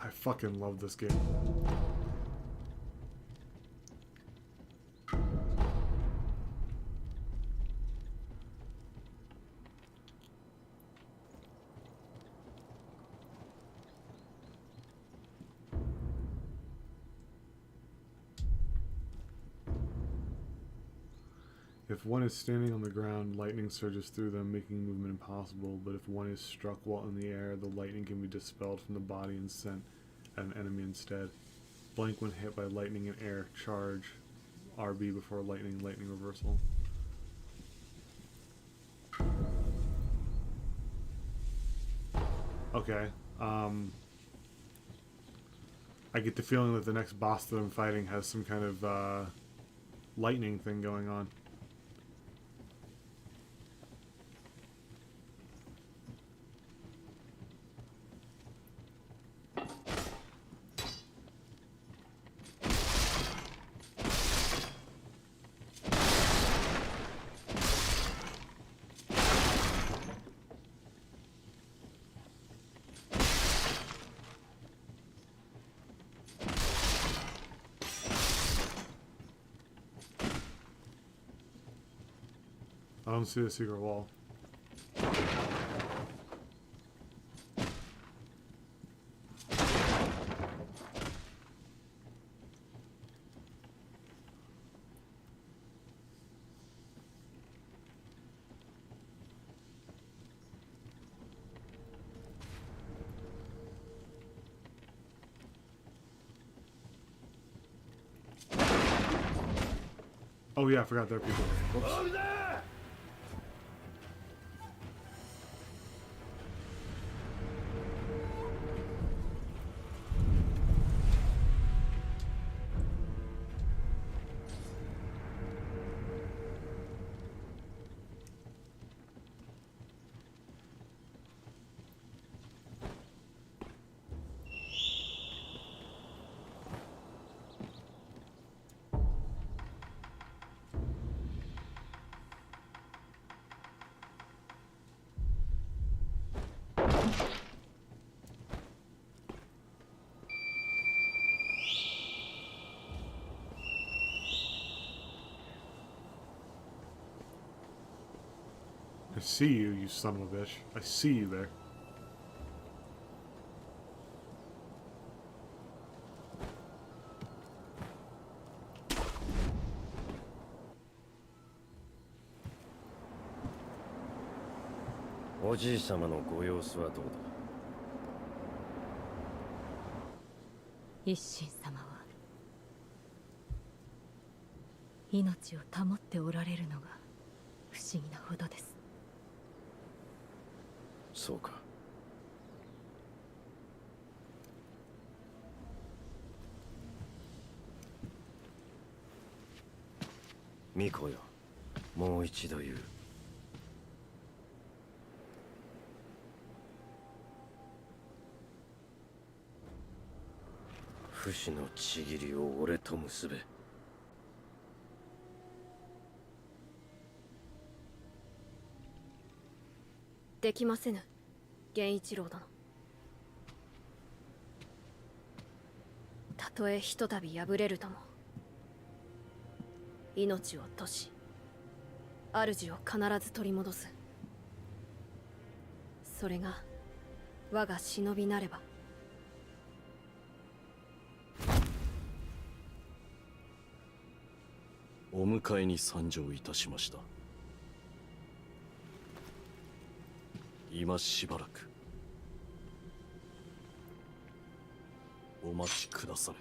I fucking love this game. If one is standing on the ground, lightning surges through them, making movement impossible, but if one is struck while in the air, the lightning can be dispelled from the body and sent at an enemy instead. Blank when hit by lightning in air, charge, RB before lightning reversal. Okay, I get the feeling that the next boss that I'm fighting has some kind of, lightning thing going on. I don't see the secret wall. Oh yeah, I forgot there are people. Whoops. Over there! I see you, you son of a bitch. I see you there. おじい様のご様子はどうだ。一心様は命を保っておられるのが不思議なほどです。そうか。巫女よ、もう一度言う。不死のちぎりを俺と結べ。できませぬ、源一郎殿。たとえひとたび敗れるとも、命を賭し主を必ず取り戻す。それが我が忍びなれば。お迎えに参上いたしました。今しばらくお待ちくだされ。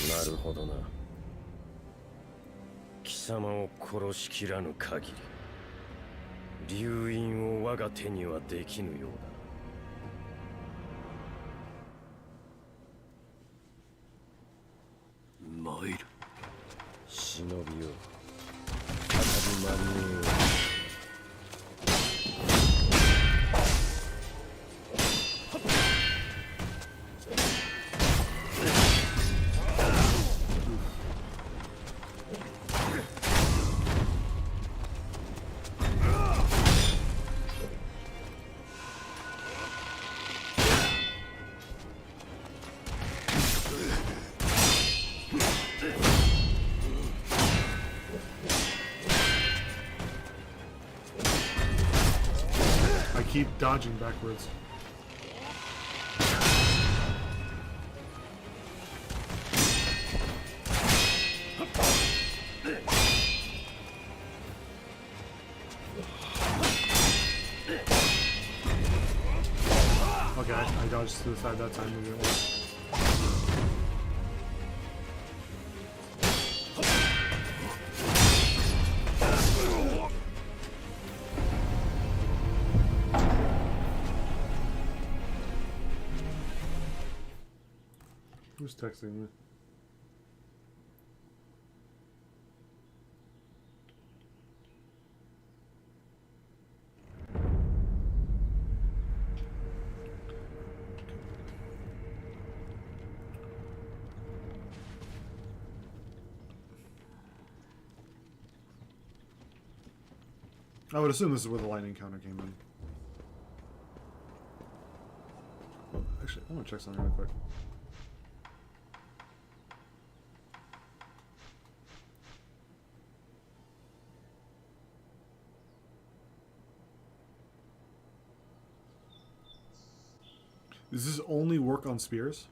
なるほどな。貴様を殺しきらぬ限り流印を我が手にはできぬようだ。参る。忍びよ、再び間に合えよう。Keep dodging backwards. Okay, I dodged to the side that time. Maybe it was. Who's texting me? I would assume this is where the lightning counter came in. Oh, actually, I want to check something real quick. Does this only work on spears?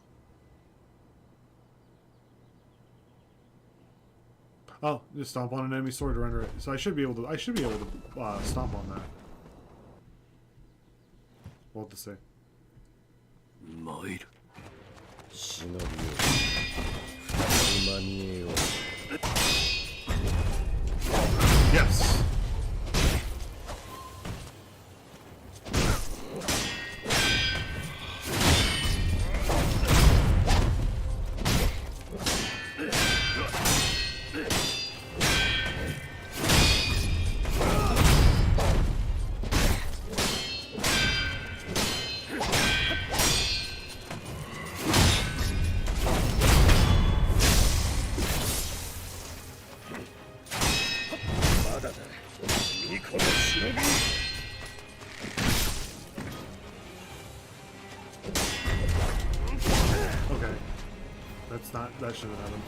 Oh, just stomp on an enemy sword to render it. So I should be able to stomp on that. What to say? Yes. Okay. That shouldn't have happened.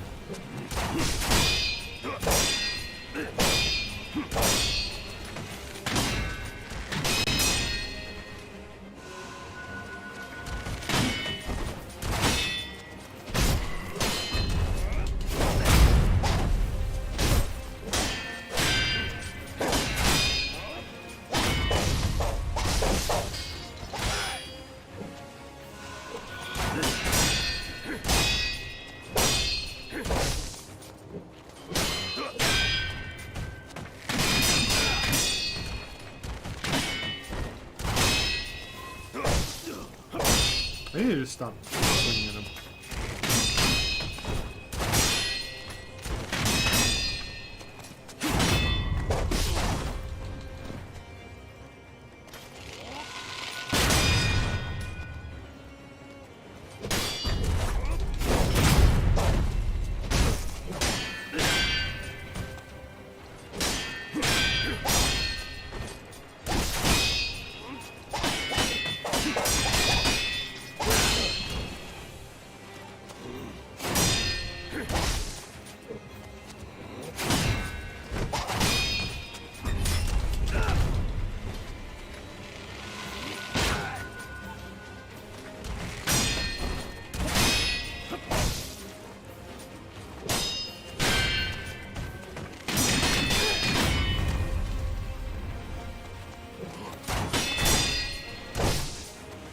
need to just stop swinging at him.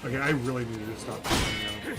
Okay, I really need to stop swinging at him.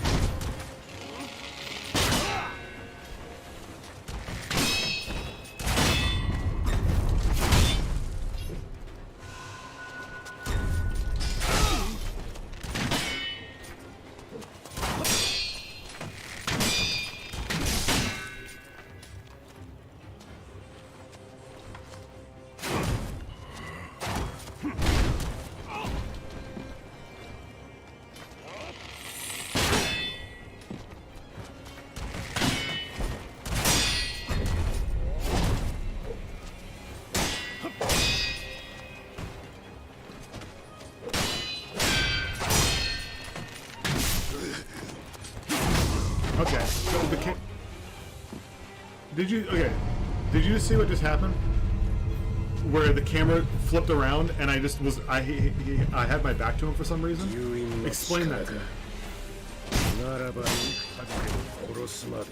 Okay, so the did you see what just happened? Where the camera flipped around and I just was I had my back to him for some reason. Explain that to me. ならば殺すまで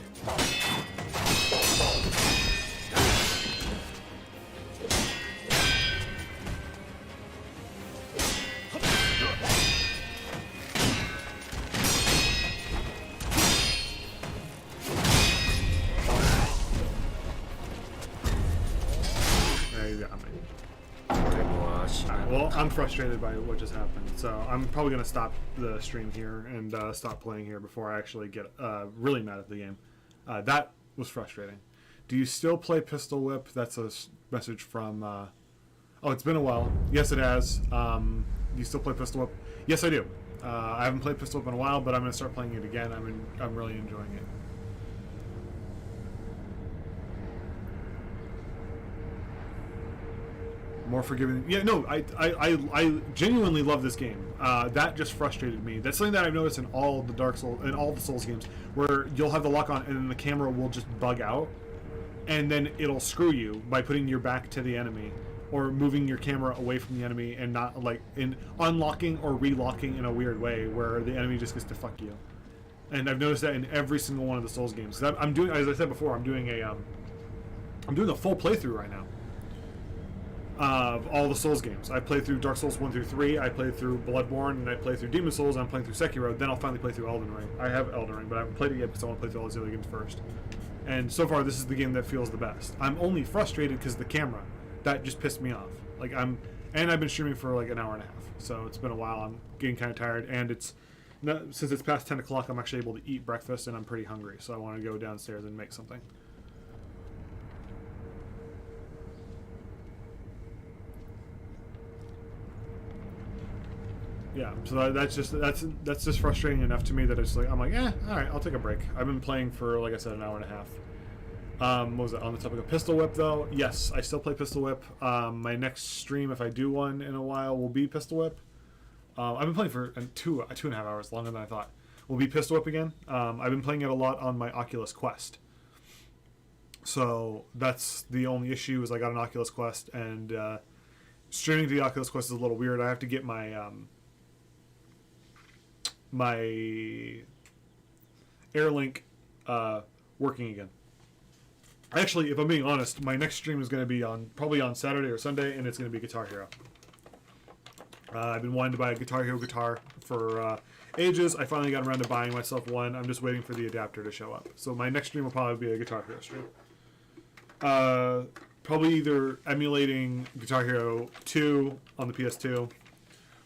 Well, I'm frustrated by what just happened, so I'm probably going to stop the stream here and stop playing here before I actually get really mad at the game. That was frustrating. Do you still play Pistol Whip? That's a message from... oh, it's been a while. Yes, it has. Do you still play Pistol Whip? Yes, I do. I haven't played Pistol Whip in a while, but I'm going to start playing it again. I'm really enjoying it. More forgiving. Yeah, no, I genuinely love this game. That just frustrated me. That's something that I've noticed in all the Dark Souls, in all the Souls games, where you'll have the lock on and then the camera will just bug out, and then it'll screw you by putting your back to the enemy or moving your camera away from the enemy and not like in unlocking or relocking in a weird way where the enemy just gets to fuck you. And I've noticed that in every single one of the Souls games. I'm doing, as I said before, I'm doing a full playthrough right now of all the Souls games. I played through Dark Souls 1 through 3, I played through Bloodborne, and I played through Demon Souls, and I'm playing through Sekiro, then I'll finally play through Elden Ring. I have Elden Ring, but I haven't played it yet because I want to play through all these other games first. And so far, this is the game that feels the best. I'm only frustrated because the camera. That just pissed me off. And I've been streaming for like an hour and a half, so it's been a while. I'm getting kind of tired, and since it's past 10 o'clock, I'm actually able to eat breakfast, and I'm pretty hungry, so I want to go downstairs and make something. Yeah, so that's just frustrating enough to me that it's like I'm like, all right, I'll take a break. I've been playing for, like I said, an hour and a half. What was it on the topic of Pistol Whip though? Yes, I still play Pistol Whip. My next stream, if I do one in a while, will be Pistol Whip. I've been playing for two and a half hours, longer than I thought. Will be Pistol Whip again. I've been playing it a lot on my Oculus Quest. So that's the only issue is I got an Oculus Quest, and streaming to the Oculus Quest is a little weird. I have to get my my AirLink working again. Actually, if I'm being honest, my next stream is going to be probably on Saturday or Sunday, and it's going to be Guitar Hero. I've been wanting to buy a Guitar Hero guitar for ages. I finally got around to buying myself one. I'm just waiting for the adapter to show up. So my next stream will probably be a Guitar Hero stream. Probably either emulating Guitar Hero 2 on the PS2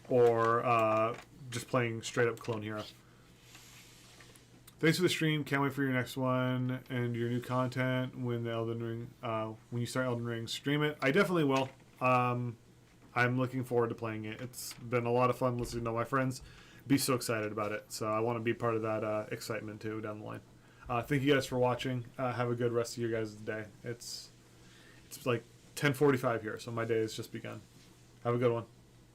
or just playing straight up Clone Hero. thanks for the stream. Can't wait for your next one and your new content when the Elden Ring, when you start Elden Ring, stream it. I definitely will. I'm looking forward to playing it. It's been a lot of fun listening to my friends be so excited about it. So I want to be part of that excitement too down the line. Thank you guys for watching. Have a good rest of your guys' day. It's like 10:45 here, so my day has just begun. Have a good one.